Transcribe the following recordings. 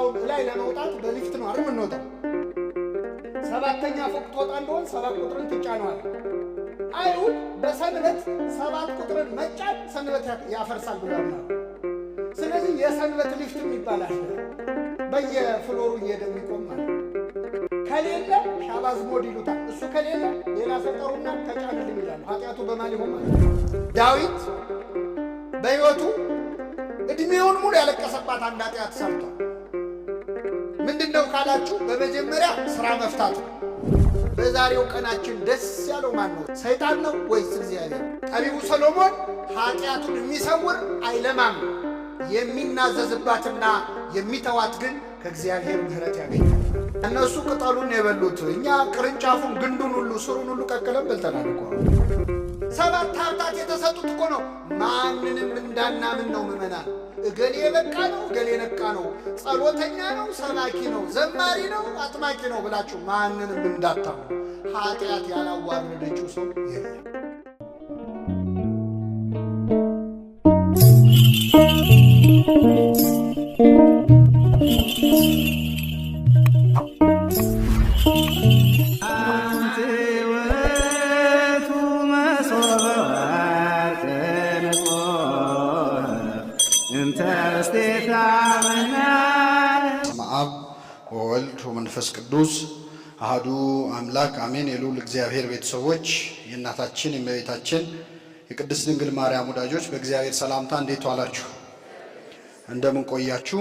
እንደውም ላይ ለመውጣት በሊፍት ነው አይደል የምንወጣው። ሰባተኛ ፎቅ ትወጣ እንደሆን 7 ቁጥርን ትጫነዋል። አይሁድ በሰንበት 7 ቁጥርን መጫን ሰንበት ያፈርሳል ብለዋል። ስለዚህ የሰንበት ሊፍትም ይባላል። በየፍሎሩ እየደሚቆም ማለት ከሌለ ሻባዝ ሞድ ይሉታል። እሱ ከሌለ ሌላ ሰጠሩና ተጫንልኝ ይላሉ። ኃጢአቱ በማን ይሆን ማለት ዳዊት በሕይወቱ እድሜውን ሙሉ ያለቀሰባት አንድ ኃጢአት ሰርቷል። ምንድነው ካላችሁ በመጀመሪያ ስራ መፍታት ነው። በዛሬው ቀናችን ደስ ያለው ማን ነው? ሰይጣን ነው ወይስ እግዚአብሔር? ጠቢቡ ሰሎሞን ኃጢአቱን የሚሰውር አይለማም፣ የሚናዘዝባትና የሚተዋት ግን ከእግዚአብሔር ምሕረት ያገኛል። እነሱ ቅጠሉን የበሉት እኛ ቅርንጫፉን፣ ግንዱን ሁሉ ስሩን ሁሉ ቀቅለን በልተናል እኮ። 7 ሀብታት የተሰጡት እኮ ነው ማንንም እንዳናምን ነው። ምዕመናን እገሌ የበቃ ነው፣ እገሌ ነቃ ነው፣ ጸሎተኛ ነው፣ ሰባኪ ነው፣ ዘማሪ ነው፣ አጥማቂ ነው ብላችሁ ማንንም እንዳታምኑ። ኃጢአት ያላዋረደችው ሰው የለም። አብ ወወልድ ወመንፈስ ቅዱስ አሐዱ አምላክ አሜን። የልዑል እግዚአብሔር ቤተሰቦች፣ የእናታችን የእመቤታችን የቅድስት ድንግል ማርያም ወዳጆች በእግዚአብሔር ሰላምታ እንዴት ዋላችሁ? እንደምን ቆያችሁ?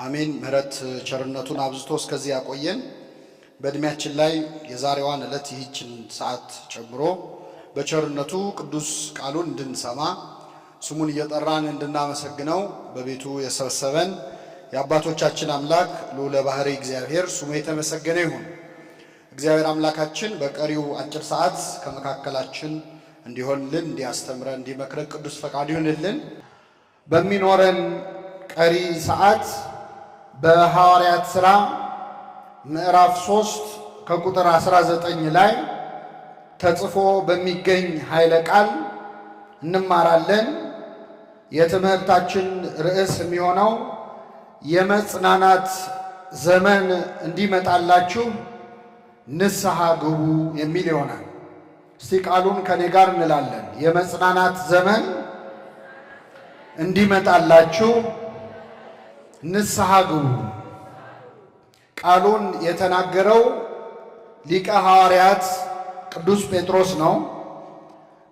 አሜን። ምሕረት ቸርነቱን አብዝቶ እስከዚህ ያቆየን። በእድሜያችን ላይ የዛሬዋን ዕለት ይህችን ሰዓት ጨምሮ በቸርነቱ ቅዱስ ቃሉን እንድንሰማ ስሙን እየጠራን እንድናመሰግነው በቤቱ የሰበሰበን የአባቶቻችን አምላክ ልዑለ ባሕርይ እግዚአብሔር ስሙ የተመሰገነ ይሁን። እግዚአብሔር አምላካችን በቀሪው አጭር ሰዓት ከመካከላችን እንዲሆንልን፣ እንዲያስተምረን፣ እንዲመክረን ቅዱስ ፈቃዱ ይሁንልን። በሚኖረን ቀሪ ሰዓት በሐዋርያት ሥራ ምዕራፍ 3 ከቁጥር 19 ላይ ተጽፎ በሚገኝ ኃይለ ቃል እንማራለን። የትምህርታችን ርዕስ የሚሆነው የመጽናናት ዘመን እንዲመጣላችሁ ንስሐ ግቡ የሚል ይሆናል። እስቲ ቃሉን ከኔ ጋር እንላለን። የመጽናናት ዘመን እንዲመጣላችሁ ንስሐ ግቡ። ቃሉን የተናገረው ሊቀ ሐዋርያት ቅዱስ ጴጥሮስ ነው።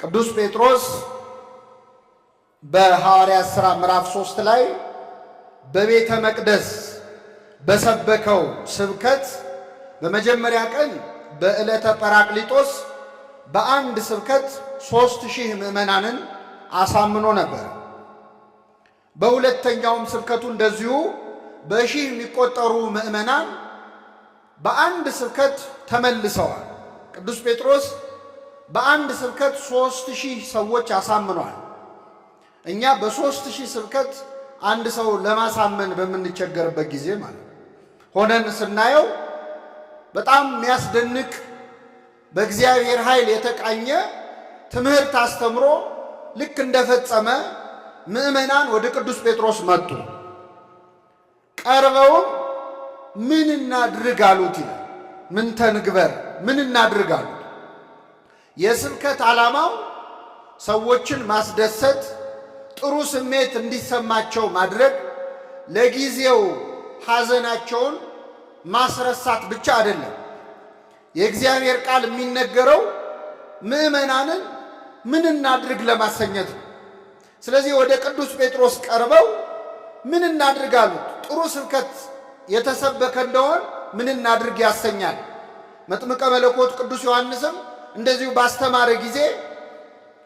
ቅዱስ ጴጥሮስ በሐዋርያት ሥራ ምዕራፍ 3 ላይ በቤተ መቅደስ በሰበከው ስብከት በመጀመሪያ ቀን በዕለተ ጰራቅሊጦስ በአንድ ስብከት 3000 ምዕመናንን አሳምኖ ነበር። በሁለተኛውም ስብከቱ እንደዚሁ በሺህ የሚቆጠሩ ምዕመናን በአንድ ስብከት ተመልሰዋል። ቅዱስ ጴጥሮስ በአንድ ስብከት 3000 ሰዎች አሳምኗል። እኛ በ3000 ስብከት አንድ ሰው ለማሳመን በምንቸገርበት ጊዜ ማለት ሆነን ስናየው በጣም የሚያስደንቅ በእግዚአብሔር ኃይል የተቃኘ ትምህርት አስተምሮ ልክ እንደፈጸመ ምዕመናን ወደ ቅዱስ ጴጥሮስ መጡ። ቀርበውም ምን እናድርግ አሉት ይላል። ምን ተንግበር፣ ምን እናድርግ አሉት። የስብከት ዓላማው ሰዎችን ማስደሰት፣ ጥሩ ስሜት እንዲሰማቸው ማድረግ፣ ለጊዜው ሐዘናቸውን ማስረሳት ብቻ አይደለም። የእግዚአብሔር ቃል የሚነገረው ምዕመናንን ምን እናድርግ ለማሰኘት ነው። ስለዚህ ወደ ቅዱስ ጴጥሮስ ቀርበው ምን እናድርግ አሉት። ጥሩ ስብከት የተሰበከ እንደሆን ምን እናድርግ ያሰኛል። መጥምቀ መለኮት ቅዱስ ዮሐንስም እንደዚሁ ባስተማረ ጊዜ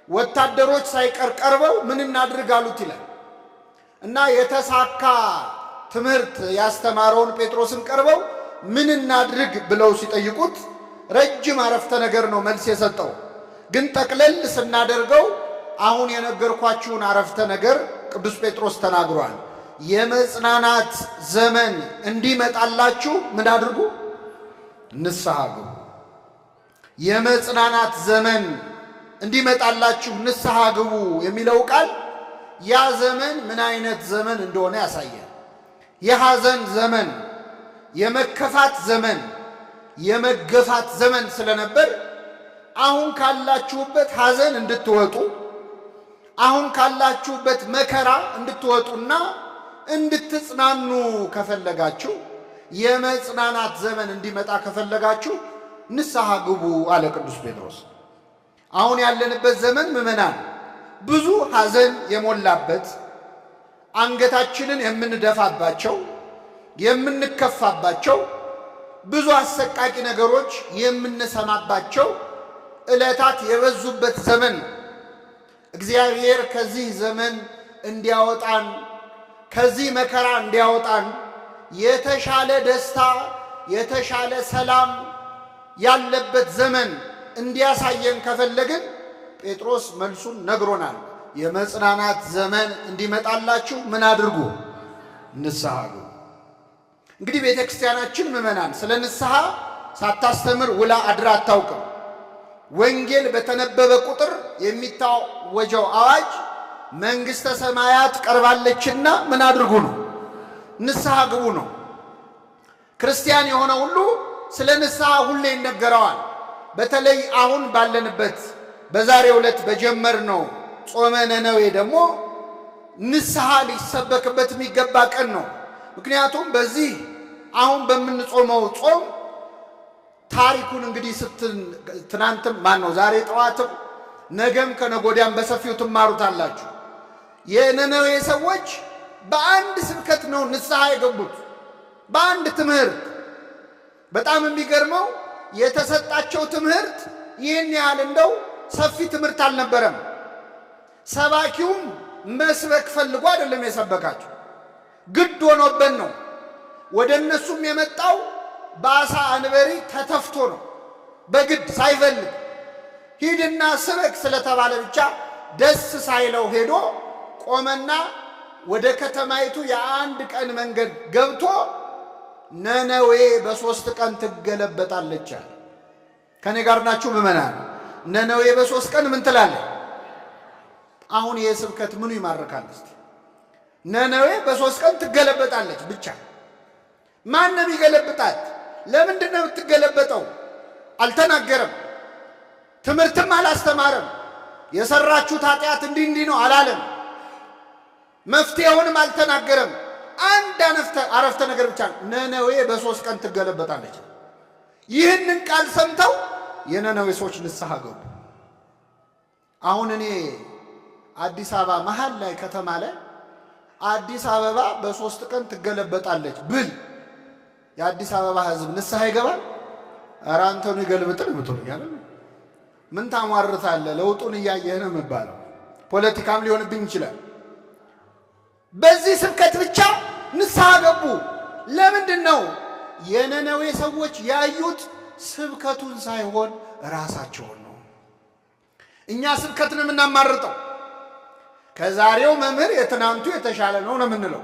ወታደሮች ሳይቀር ቀርበው ምን እናድርግ አሉት ይላል እና የተሳካ ትምህርት ያስተማረውን ጴጥሮስን ቀርበው ምን እናድርግ ብለው ሲጠይቁት ረጅም አረፍተ ነገር ነው መልስ የሰጠው። ግን ጠቅለል ስናደርገው አሁን የነገርኳችሁን አረፍተ ነገር ቅዱስ ጴጥሮስ ተናግሯል። የመጽናናት ዘመን እንዲመጣላችሁ ምን አድርጉ? ንስሐ ግቡ። የመጽናናት ዘመን እንዲመጣላችሁ ንስሐ ግቡ የሚለው ቃል ያ ዘመን ምን አይነት ዘመን እንደሆነ ያሳያል። የሐዘን ዘመን፣ የመከፋት ዘመን፣ የመገፋት ዘመን ስለነበር አሁን ካላችሁበት ሐዘን እንድትወጡ፣ አሁን ካላችሁበት መከራ እንድትወጡና እንድትጽናኑ ከፈለጋችሁ፣ የመጽናናት ዘመን እንዲመጣ ከፈለጋችሁ ንስሐ ግቡ አለ ቅዱስ ጴጥሮስ። አሁን ያለንበት ዘመን ምዕመናን ብዙ ሐዘን የሞላበት፣ አንገታችንን የምንደፋባቸው፣ የምንከፋባቸው፣ ብዙ አሰቃቂ ነገሮች የምንሰማባቸው ዕለታት የበዙበት ዘመን ነው። እግዚአብሔር ከዚህ ዘመን እንዲያወጣን፣ ከዚህ መከራ እንዲያወጣን፣ የተሻለ ደስታ፣ የተሻለ ሰላም ያለበት ዘመን እንዲያሳየን ከፈለግን ጴጥሮስ መልሱን ነግሮናል። የመጽናናት ዘመን እንዲመጣላችሁ ምን አድርጉ? ንስሐ ግቡ። እንግዲህ ቤተ ክርስቲያናችን ምዕመናን ስለ ንስሐ ሳታስተምር ውላ አድራ አታውቅም። ወንጌል በተነበበ ቁጥር የሚታወጀው አዋጅ መንግሥተ ሰማያት ቀርባለችና ምን አድርጉ ነው? ንስሐ ግቡ ነው። ክርስቲያን የሆነ ሁሉ ስለ ንስሐ ሁሌ ይነገረዋል። በተለይ አሁን ባለንበት በዛሬው ዕለት በጀመርነው ጾመ ነነዌ ደግሞ ንስሐ ሊሰበክበት የሚገባ ቀን ነው። ምክንያቱም በዚህ አሁን በምንጾመው ጾም ታሪኩን እንግዲህ ትናንትም ዛሬ ጠዋትም ነገም ከነጎዲያም በሰፊው ትማሩታላችሁ። የነነዌ ሰዎች በአንድ ስብከት ነው ንስሐ የገቡት፣ በአንድ ትምህርት። በጣም የሚገርመው የተሰጣቸው ትምህርት ይህን ያህል እንደው ሰፊ ትምህርት አልነበረም። ሰባኪውም መስበክ ፈልጎ አይደለም የሰበካቸው፣ ግድ ሆኖበት ነው። ወደ እነሱም የመጣው በአሳ አንበሪ ተተፍቶ ነው፣ በግድ ሳይፈልግ። ሂድና ስበክ ስለተባለ ብቻ ደስ ሳይለው ሄዶ ቆመና ወደ ከተማይቱ የአንድ ቀን መንገድ ገብቶ ነነዌ በ3 ቀን ትገለበጣለች አለ። ከኔ ጋር ናችሁ ምዕመናን? ነነዌ በ3 ቀን ምን ትላለች? አሁን ይህ ስብከት ምኑ ይማርካል? እስቲ ነነዌ በ3 ቀን ትገለበጣለች ብቻ። ማን ነው የሚገለብጣት? ለምንድን ነው የምትገለበጠው? አልተናገረም። ትምህርትም አላስተማረም። የሰራችሁት ኃጢአት እንዲህ ነው አላለም። መፍትሄውንም አልተናገረም። አንድ አረፍተ ነገር ብቻ ነነዌ በ3 ቀን ትገለበጣለች። ይህንን ቃል ሰምተው የነነዌ ሰዎች ንስሐ ገቡ። አሁን እኔ አዲስ አበባ መሃል ላይ ከተማ ላይ አዲስ አበባ በ3 ቀን ትገለበጣለች ብል የአዲስ አበባ ሕዝብ ንስሐ ይገባል? ኧረ አንተኑ ይገልብጥን ምትሉኛል። ምን ታሟርታለህ? ለውጡን እያየህ ነው የሚባለው። ፖለቲካም ሊሆንብኝ ይችላል። በዚህ ስብከት ብቻ ንስሐ ገቡ። ለምንድን ነው? የነነዌ ሰዎች ያዩት ስብከቱን ሳይሆን ራሳቸውን ነው። እኛ ስብከትን የምናማርጠው ከዛሬው መምህር የትናንቱ የተሻለ ነው ነው የምንለው።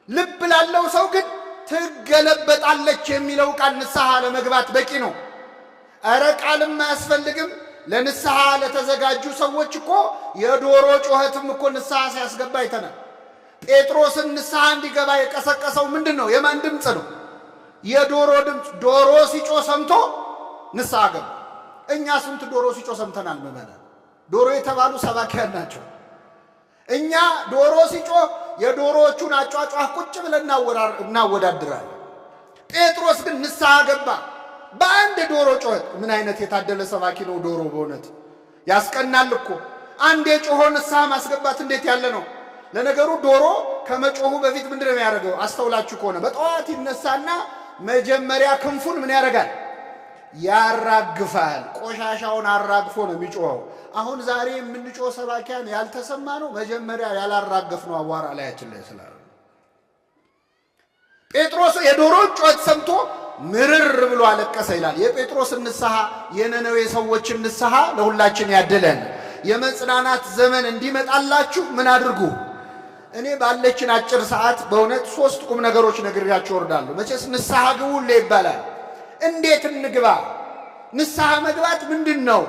ልብ ላለው ሰው ግን ትገለበጣለች የሚለው ቃል ንስሐ ለመግባት በቂ ነው። እረ ቃልም አያስፈልግም። ለንስሐ ለተዘጋጁ ሰዎች እኮ የዶሮ ጩኸትም እኮ ንስሐ ሲያስገባ አይተናል። ጴጥሮስን ንስሐ እንዲገባ የቀሰቀሰው ምንድን ነው? የማን ድምፅ ነው? የዶሮ ድምፅ። ዶሮ ሲጮህ ሰምቶ ንስሐ ገባ። እኛ ስንት ዶሮ ሲጮህ ሰምተናል? ምዕመናን፣ ዶሮ የተባሉ ሰባኪያን ናቸው። እኛ ዶሮ ሲጮህ የዶሮዎቹን አጫጫህ ቁጭ ብለን እናወዳድራለን። ጴጥሮስ ግን ንስሐ ገባ በአንድ ዶሮ ጮኸት። ምን አይነት የታደለ ሰባኪ ነው! ዶሮ በእውነት ያስቀናል እኮ። አንድ የጮሆ ንስሐ ማስገባት እንዴት ያለ ነው! ለነገሩ ዶሮ ከመጮሁ በፊት ምንድን ነው የሚያደርገው? አስተውላችሁ ከሆነ በጠዋት ይነሳና መጀመሪያ ክንፉን ምን ያደርጋል? ያራግፋል። ቆሻሻውን አራግፎ ነው የሚጮኸው። አሁን ዛሬ የምንጮህ ሰባኪያን ያልተሰማ ነው መጀመሪያ ያላራገፍ ነው አዋራ ላያችን ላይ ስላለ። ጴጥሮስ የዶሮን ጩኸት ሰምቶ ምርር ብሎ አለቀሰ ይላል። የጴጥሮስን ንስሐ የነነዌ ሰዎችን ንስሐ ለሁላችን ያድለን። የመጽናናት ዘመን እንዲመጣላችሁ ምን አድርጉ? እኔ ባለችን አጭር ሰዓት በእውነት 3 ቁም ነገሮች ነግሬያችሁ እወርዳለሁ። መቼስ ንስሐ ግቡ ሁሌ ይባላል። እንዴት እንግባ? ንስሐ መግባት ምንድን ነው?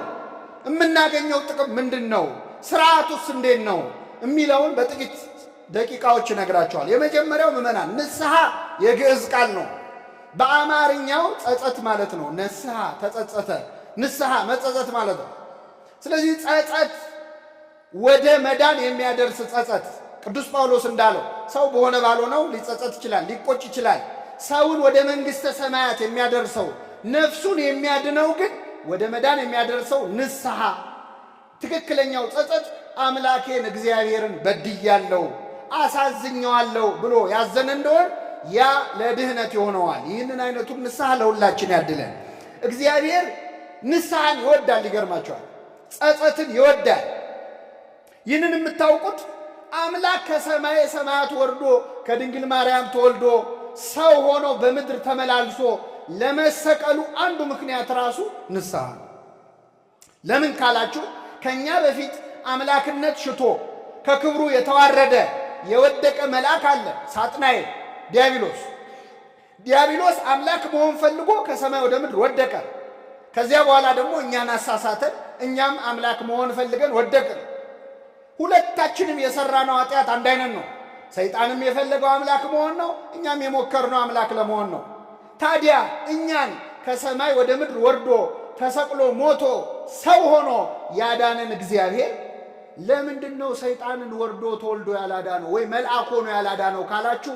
የምናገኘው ጥቅም ምንድን ነው? ስርዓቱስ እንዴት ነው የሚለውን በጥቂት ደቂቃዎች ይነግራቸዋል። የመጀመሪያው ምዕመናን ንስሐ የግዕዝ ቃል ነው። በአማርኛው ጸጸት ማለት ነው። ንስሐ ተጸጸተ፣ ንስሐ መጸጸት ማለት ነው። ስለዚህ ጸጸት ወደ መዳን የሚያደርስ ጸጸት፣ ቅዱስ ጳውሎስ እንዳለው ሰው በሆነ ባልሆነው ሊጸጸት ይችላል፣ ሊቆጭ ይችላል። ሰውን ወደ መንግሥተ ሰማያት የሚያደርሰው ነፍሱን የሚያድነው ግን ወደ መዳን የሚያደርሰው ንስሐ፣ ትክክለኛው ጸጸት አምላኬን እግዚአብሔርን በድያለሁ፣ አሳዝኘዋለሁ ብሎ ያዘነ እንደሆን ያ ለድህነት ይሆነዋል። ይህንን አይነቱን ንስሐ ለሁላችን ያድለን። እግዚአብሔር ንስሐን ይወዳል። ይገርማቸዋል። ጸጸትን ይወዳል። ይህንን የምታውቁት አምላክ ከሰማየ ሰማያት ወርዶ ከድንግል ማርያም ተወልዶ ሰው ሆኖ በምድር ተመላልሶ ለመሰቀሉ አንዱ ምክንያት ራሱ ንስሐ ነው። ለምን ካላችሁ ከኛ በፊት አምላክነት ሽቶ ከክብሩ የተዋረደ የወደቀ መልአክ አለ፣ ሳጥናኤል ዲያብሎስ አምላክ መሆን ፈልጎ ከሰማይ ወደ ምድር ወደቀ። ከዚያ በኋላ ደግሞ እኛን አሳሳተን፣ እኛም አምላክ መሆን ፈልገን ወደቅን። ሁለታችንም የሰራነው ኃጢአት አንድ አይነት ነው። ሰይጣንም የፈለገው አምላክ መሆን ነው፣ እኛም የሞከርነው አምላክ ለመሆን ነው። ታዲያ እኛን ከሰማይ ወደ ምድር ወርዶ ተሰቅሎ ሞቶ ሰው ሆኖ ያዳነን እግዚአብሔር ለምንድን ነው ሰይጣንን ወርዶ ተወልዶ ያላዳነው ወይ መልአክ ሆኖ ያላዳነው ካላችሁ፣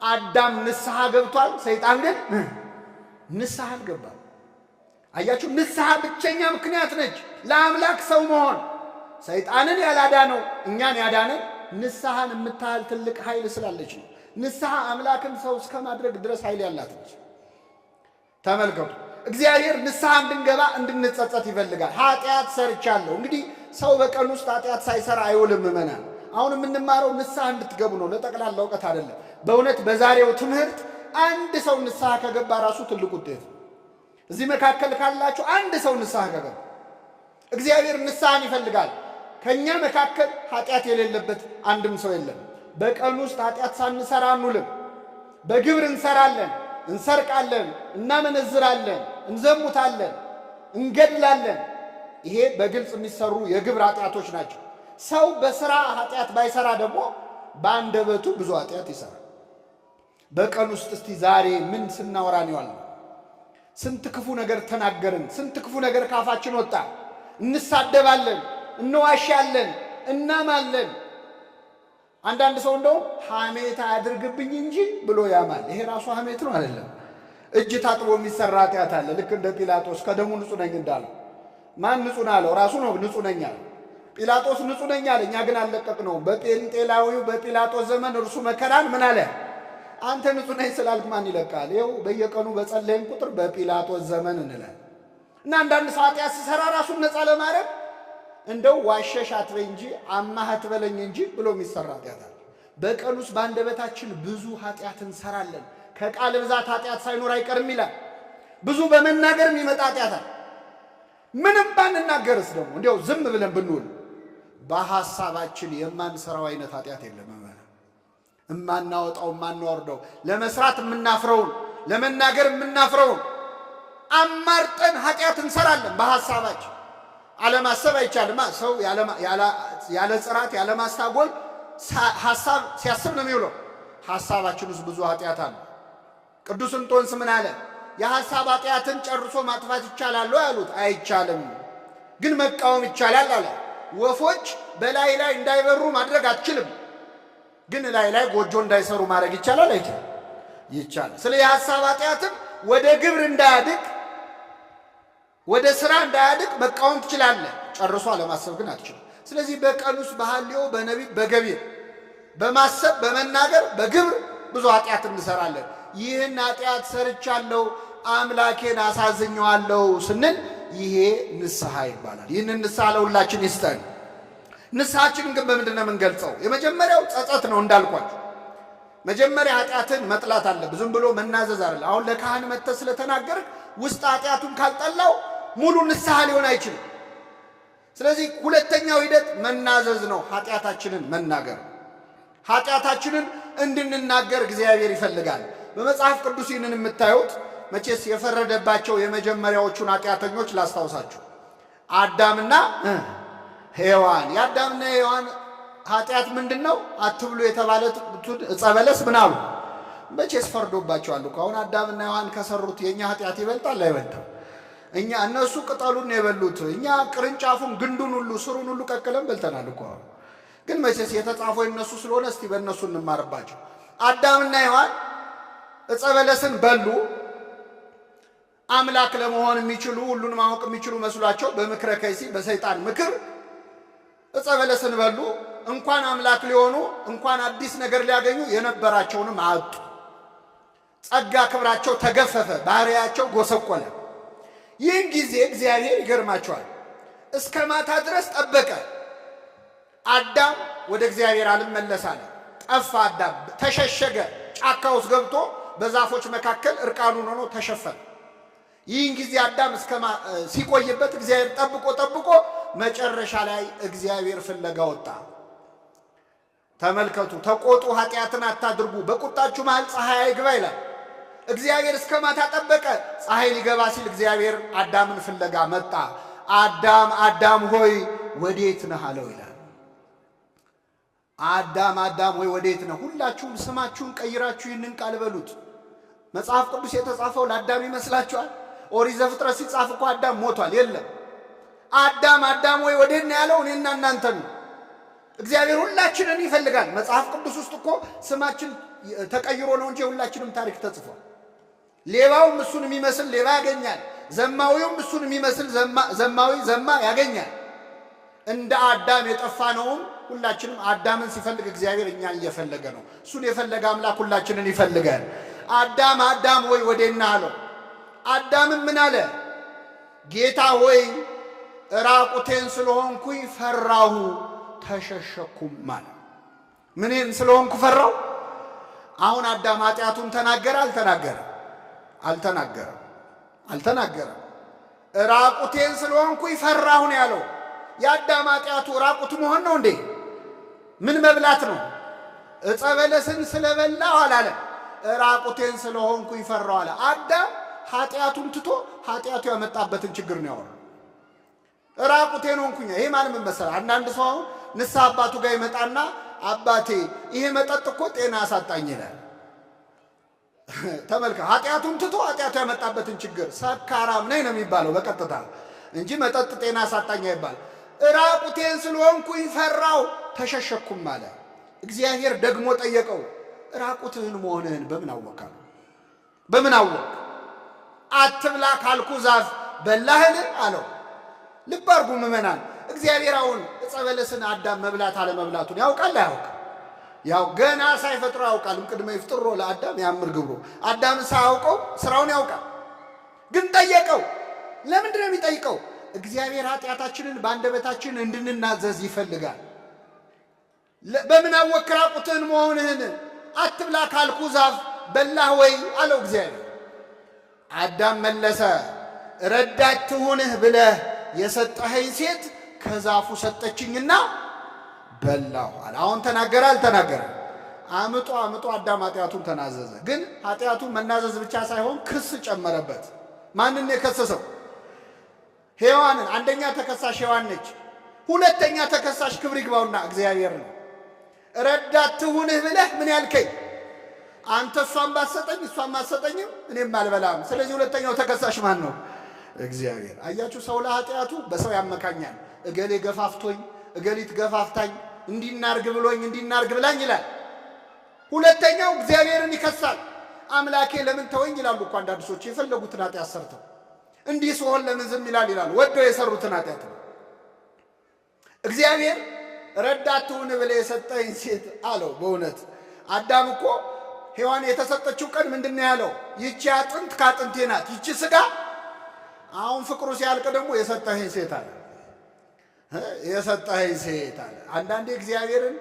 አዳም ንስሐ ገብቷል፣ ሰይጣን ግን ንስሐ አልገባም። አያችሁ፣ ንስሐ ብቸኛ ምክንያት ነች ለአምላክ ሰው መሆን። ሰይጣንን ያላዳነው እኛን ያዳነን ንስሐን የምታህል ትልቅ ኃይል ስላለች ነው። ንስሐ አምላክን ሰው እስከ ማድረግ ድረስ ኃይል ያላት ነች። ተመልከቱ፣ እግዚአብሔር ንስሐ እንድንገባ እንድንጸጸት ይፈልጋል። ኃጢአት ሰርቻለሁ። እንግዲህ ሰው በቀን ውስጥ ኃጢአት ሳይሰራ አይውልም። ምእመናን፣ አሁን የምንማረው ንስሐ እንድትገቡ ነው፣ ለጠቅላላ እውቀት አይደለም። በእውነት በዛሬው ትምህርት አንድ ሰው ንስሐ ከገባ ራሱ ትልቅ ውጤት ነው። እዚህ መካከል ካላችሁ አንድ ሰው ንስሐ ከገባ እግዚአብሔር ንስሐን ይፈልጋል። ከኛ መካከል ኃጢአት የሌለበት አንድም ሰው የለም። በቀን ውስጥ ኃጢአት ሳንሰራ አንውልም። በግብር እንሰራለን፣ እንሰርቃለን፣ እናመነዝራለን፣ እንዘሙታለን፣ እንገድላለን። ይሄ በግልጽ የሚሰሩ የግብር ኃጢአቶች ናቸው። ሰው በስራ ኃጢአት ባይሰራ ደግሞ በአንደበቱ ብዙ ኃጢአት ይሰራል። በቀን ውስጥ እስቲ ዛሬ ምን ስናወራ ነው ያለው? ስንት ክፉ ነገር ተናገርን፣ ስንት ክፉ ነገር ካፋችን ወጣ። እንሳደባለን፣ እንዋሻለን፣ እናማለን። አንዳንድ ሰው እንደውም ሐሜት አያድርግብኝ እንጂ ብሎ ያማል። ይሄ ራሱ ሐሜት ነው አይደለም? እጅ ታጥቦ የሚሰራ ኃጢአት አለ። ልክ እንደ ጲላጦስ ከደሙ ንጹሕ ነኝ እንዳለው። ማን ንጹሕ ነው አለው? ራሱ ነው ንጹሕ ነኝ አለ። ጲላጦስ ንጹሕ ነኝ አለ፣ እኛ ግን አልለቀቅነውም። በጴንጤላዊው በጲላጦስ ዘመን እርሱ መከራን ምን አለ? አንተ ንጹሕ ነኝ ስላልክ ማን ይለቃል? ይኸው በየቀኑ በጸለይን ቁጥር በጲላጦስ ዘመን እንላለን። እና አንዳንድ ሰው ኃጢአት ሲሰራ ራሱን ነፃ ለማድረግ እንደው ዋሸሽ አትበኝ እንጂ አማህ አትበለኝ እንጂ ብሎ የሚሰራ ኃጢአት አለ። በቀን ውስጥ በአንደበታችን ብዙ ኃጢአት እንሰራለን። ከቃል ብዛት ኃጢአት ሳይኖር አይቀርም ይላል። ብዙ በመናገር የሚመጣ ኃጢአት አለ። ምንም ባንናገርስ ደግሞ እንዲያው ዝም ብለን ብንውል በሐሳባችን የማንሰራው አይነት ኃጢአት የለም። እማናወጣው የማናወርደው፣ ለመስራት የምናፍረውን፣ ለመናገር የምናፍረውን አማርጠን ኃጢአት እንሰራለን በሐሳባችን። አለማሰብ አይቻልማ። ሰው ያለ ጽራት ያለ ማስታጎል ሐሳብ ሲያስብ ነው የሚውለው። ሐሳባችን ውስጥ ብዙ ኃጢአት አለ። ቅዱስ እንጦንስ ምን አለ? የሐሳብ ኃጢአትን ጨርሶ ማጥፋት ይቻላል ያሉት፣ አይቻልም፣ ግን መቃወም ይቻላል አለ። ወፎች በላይ ላይ እንዳይበሩ ማድረግ አትችልም፣ ግን ላይ ጎጆ እንዳይሰሩ ማድረግ ይቻላል አይቻልም? ይቻላል። ስለ የሐሳብ ኃጢአትም ወደ ግብር እንዳያድግ ወደ ስራ እንዳያድግ መቃወም ትችላለህ፣ ጨርሶ አለማሰብ ግን አትችልም። ስለዚህ በቀን ውስጥ በሐልዮ በነቢብ በገቢር በማሰብ በመናገር በግብር ብዙ ኃጢአት እንሰራለን። ይህን ኃጢአት ሰርቻለሁ አምላኬን አሳዝኘዋለሁ ስንል ይሄ ንስሐ ይባላል። ይህንን ንስሐ ለሁላችን ይስጠን። ንስሐችን ግን በምንድን ነው የምንገልጸው? የመጀመሪያው ጸጸት ነው እንዳልኳችሁ። መጀመሪያ ኃጢአትን መጥላት አለብህ። ዝም ብሎ መናዘዝ አይደለም። አሁን ለካህን መጥተህ ስለተናገርክ ውስጥ ኃጢአቱን ካልጠላው ሙሉ ንስሐ ሊሆን አይችልም። ስለዚህ ሁለተኛው ሂደት መናዘዝ ነው፣ ኃጢአታችንን መናገር። ኃጢአታችንን እንድንናገር እግዚአብሔር ይፈልጋል። በመጽሐፍ ቅዱስ ይህንን የምታዩት መቼስ የፈረደባቸው የመጀመሪያዎቹን ኃጢአተኞች ላስታውሳችሁ። አዳምና ሔዋን። የአዳምና ሔዋን ኃጢአት ምንድነው? አትብሉ የተባሉትን ዕፀ በለስ ምን አሉ? መቼስ ፈርዶባቸዋል እኮ። አሁን አዳምና ሔዋን ከሰሩት የኛ ኃጢአት ይበልጣል አይበልጥም? እነሱ ቅጠሉን የበሉት፣ እኛ ቅርንጫፉን፣ ግንዱን ሁሉ ስሩን ሁሉ ቀቅለን በልተናል እኮ። ግን መቼስ የተጻፈው የነሱ ስለሆነ እስቲ በእነሱ እንማርባቸው። አዳምና ሔዋን ዕፀ በለስን በሉ። አምላክ ለመሆን የሚችሉ ሁሉን ማወቅ የሚችሉ መስሏቸው በምክረ ከይሲ በሰይጣን ምክር ዕፀ በለስን በሉ። እንኳን አምላክ ሊሆኑ እንኳን አዲስ ነገር ሊያገኙ የነበራቸውንም አጡ። ጸጋ ክብራቸው ተገፈፈ፣ ባህሪያቸው ጎሰቆለ። ይህን ጊዜ እግዚአብሔር ይገርማቸዋል እስከ ማታ ድረስ ጠበቀ። አዳም ወደ እግዚአብሔር አልመለስ አለ። ጠፋ። አዳም ተሸሸገ። ጫካ ውስጥ ገብቶ በዛፎች መካከል እርቃኑን ሆኖ ተሸፈነ። ይህን ጊዜ አዳም ሲቆይበት እግዚአብሔር ጠብቆ መጨረሻ ላይ እግዚአብሔር ፍለጋ ወጣ። ተመልከቱ፣ ተቆጡ፣ ኃጢአትን አታድርጉ፣ በቁጣችሁ መሃል ፀሐይ አይግባ ይላል። እግዚአብሔር እስከ ማታ ጠበቀ። ፀሐይ ሊገባ ሲል እግዚአብሔር አዳምን ፍለጋ መጣ። አዳም አዳም ሆይ ወዴት ነህ አለው ይላል። አዳም አዳም ሆይ ወዴት ነህ? ሁላችሁም ስማችሁን ቀይራችሁ ይህንን ቃል በሉት። መጽሐፍ ቅዱስ የተጻፈው ለአዳም ይመስላችኋል? ኦሪት ዘፍጥረት ሲጻፍ እኮ አዳም ሞቷል። የለም። አዳም አዳም ሆይ ወዴት ነህ ያለው እኔና እናንተን ነው። እግዚአብሔር ሁላችንን ይፈልጋል። መጽሐፍ ቅዱስ ውስጥ እኮ ስማችን ተቀይሮ ነው እንጂ ሁላችንም ታሪክ ተጽፏል። ሌባውም እሱን የሚመስል ሌባ ያገኛል። ዘማዊውም እሱን የሚመስል ዘማዊ ዘማ ያገኛል። እንደ አዳም የጠፋነውም ሁላችንም አዳምን ሲፈልግ እግዚአብሔር እኛን እየፈለገ ነው። እሱን የፈለገ አምላክ ሁላችንን ይፈልጋል። አዳም አዳም ሆይ ወዴት ነህ አለው። አዳምም ምን አለ? ጌታ ሆይ ራቁቴን ስለሆንኩኝ ፈራሁ ተሸሸኩም አለ። ምንን ስለሆንኩ ፈራሁ? አሁን አዳም ኃጢአቱን ተናገረ አልተናገረም? አልተናገረም። ራቁቴን ስለሆንኩኝ ፈራሁ ነው ያለው። የአዳም ኃጢአቱ ራቁት መሆን ነው እንዴ? ምን መብላት ነው? ዕፀ በለስን ስለበላሁ አላለም። ራቁቴን ስለሆንኩኝ ፈራሁ አለ። አዳም ኃጢአቱን ትቶ ኃጢአቱ ያመጣበትን ችግር ነው ያወራው። ራቁቴን ሆንኩኝ። ይሄ ማለት ምን መሰለህ? አንዳንድ ሰው አሁን ንስሐ አባቱ ጋር ይመጣና አባቴ ይሄ መጠጥ እኮ ጤና አሳጣኝ ይላል። ተመልከ፣ ኃጢአቱን ትቶ ኃጢአቱ ያመጣበትን ችግር ሰካራም ነኝ ነው የሚባለው በቀጥታ እንጂ መጠጥ ጤና አሳጣኝ አይባል። ራቁቴን ስለሆንኩኝ ፈራሁ ተሸሸኩም አለ። እግዚአብሔር ደግሞ ጠየቀው፣ ራቁትህን መሆንህን በምን አወቅህ? በምን አወቅ? አትብላ ካልኩ ዛፍ በላህን አለው። ልብ አድርጉ ምዕመናን፣ እግዚአብሔር አሁን ዕፀ በለስን አዳም መብላት አለመብላቱን ያውቃል አያውቅም? ያው ገና ሳይፈጥረው ያውቃል። ቅድመ ይፍጥሮ ለአዳም ያምር ግብሮ። አዳም ሳያውቀው ስራውን ያውቃል። ግን ጠየቀው። ለምንድን ነው የሚጠይቀው? እግዚአብሔር ኃጢአታችንን በአንደበታችን እንድንናዘዝ ይፈልጋል። በምን አወቅህ ራቁትህን መሆንህን? አትብላ ካልኩ ዛፍ በላህ ወይ አለው እግዚአብሔር። አዳም መለሰ፣ ረዳት ትሁንህ ብለህ የሰጠኸኝ ሴት ከዛፉ ሰጠችኝና በላሁ አለ። አሁን ተናገረ አልተናገረ? አምጦ አዳም ኃጢአቱን ተናዘዘ። ግን ኃጢአቱን መናዘዝ ብቻ ሳይሆን ክስ ጨመረበት። ማንን የከሰሰው? ሔዋንን። አንደኛ ተከሳሽ ሔዋን ነች። ሁለተኛ ተከሳሽ ክብር ይግባውና እግዚአብሔር ነው። ረዳት ትሁንህ ብለህ ምን ያልከኝ አንተ? እሷን ባሰጠኝ እሷን ማሰጠኝም እኔም አልበላም። ስለዚህ ሁለተኛው ተከሳሽ ማን ነው? እግዚአብሔር። አያችሁ፣ ሰው ለኃጢአቱ በሰው ያመካኛል። እገሌ ገፋፍቶኝ፣ እገሊት ገፋፍታኝ፣ እንዲናርግ ብሎኝ፣ እንዲናርግ ብላኝ ይላል። ሁለተኛው እግዚአብሔርን ይከሳል። አምላኬ ለምን ተወኝ ይላሉ እኮ አንዳንድ ሰዎች የፈለጉትን ኃጢአት ሰርተው። እንዲህ ሲሆን ለምን ዝም ይላል ይላሉ። ወደው የሰሩትን ኃጢአት ነው። እግዚአብሔር ረዳት ትሁን ብለህ የሰጠኝ ሴት አለው። በእውነት አዳም እኮ ሔዋን የተሰጠችው ቀን ምንድን ነው ያለው? ይቺ አጥንት ከአጥንቴ ናት፣ ይቺ ሥጋ። አሁን ፍቅሩ ሲያልቅ ደግሞ የሰጠኸኝ ሴት አለ። የሰጠኸኝ ሴት አለ። አንዳንዴ እግዚአብሔርን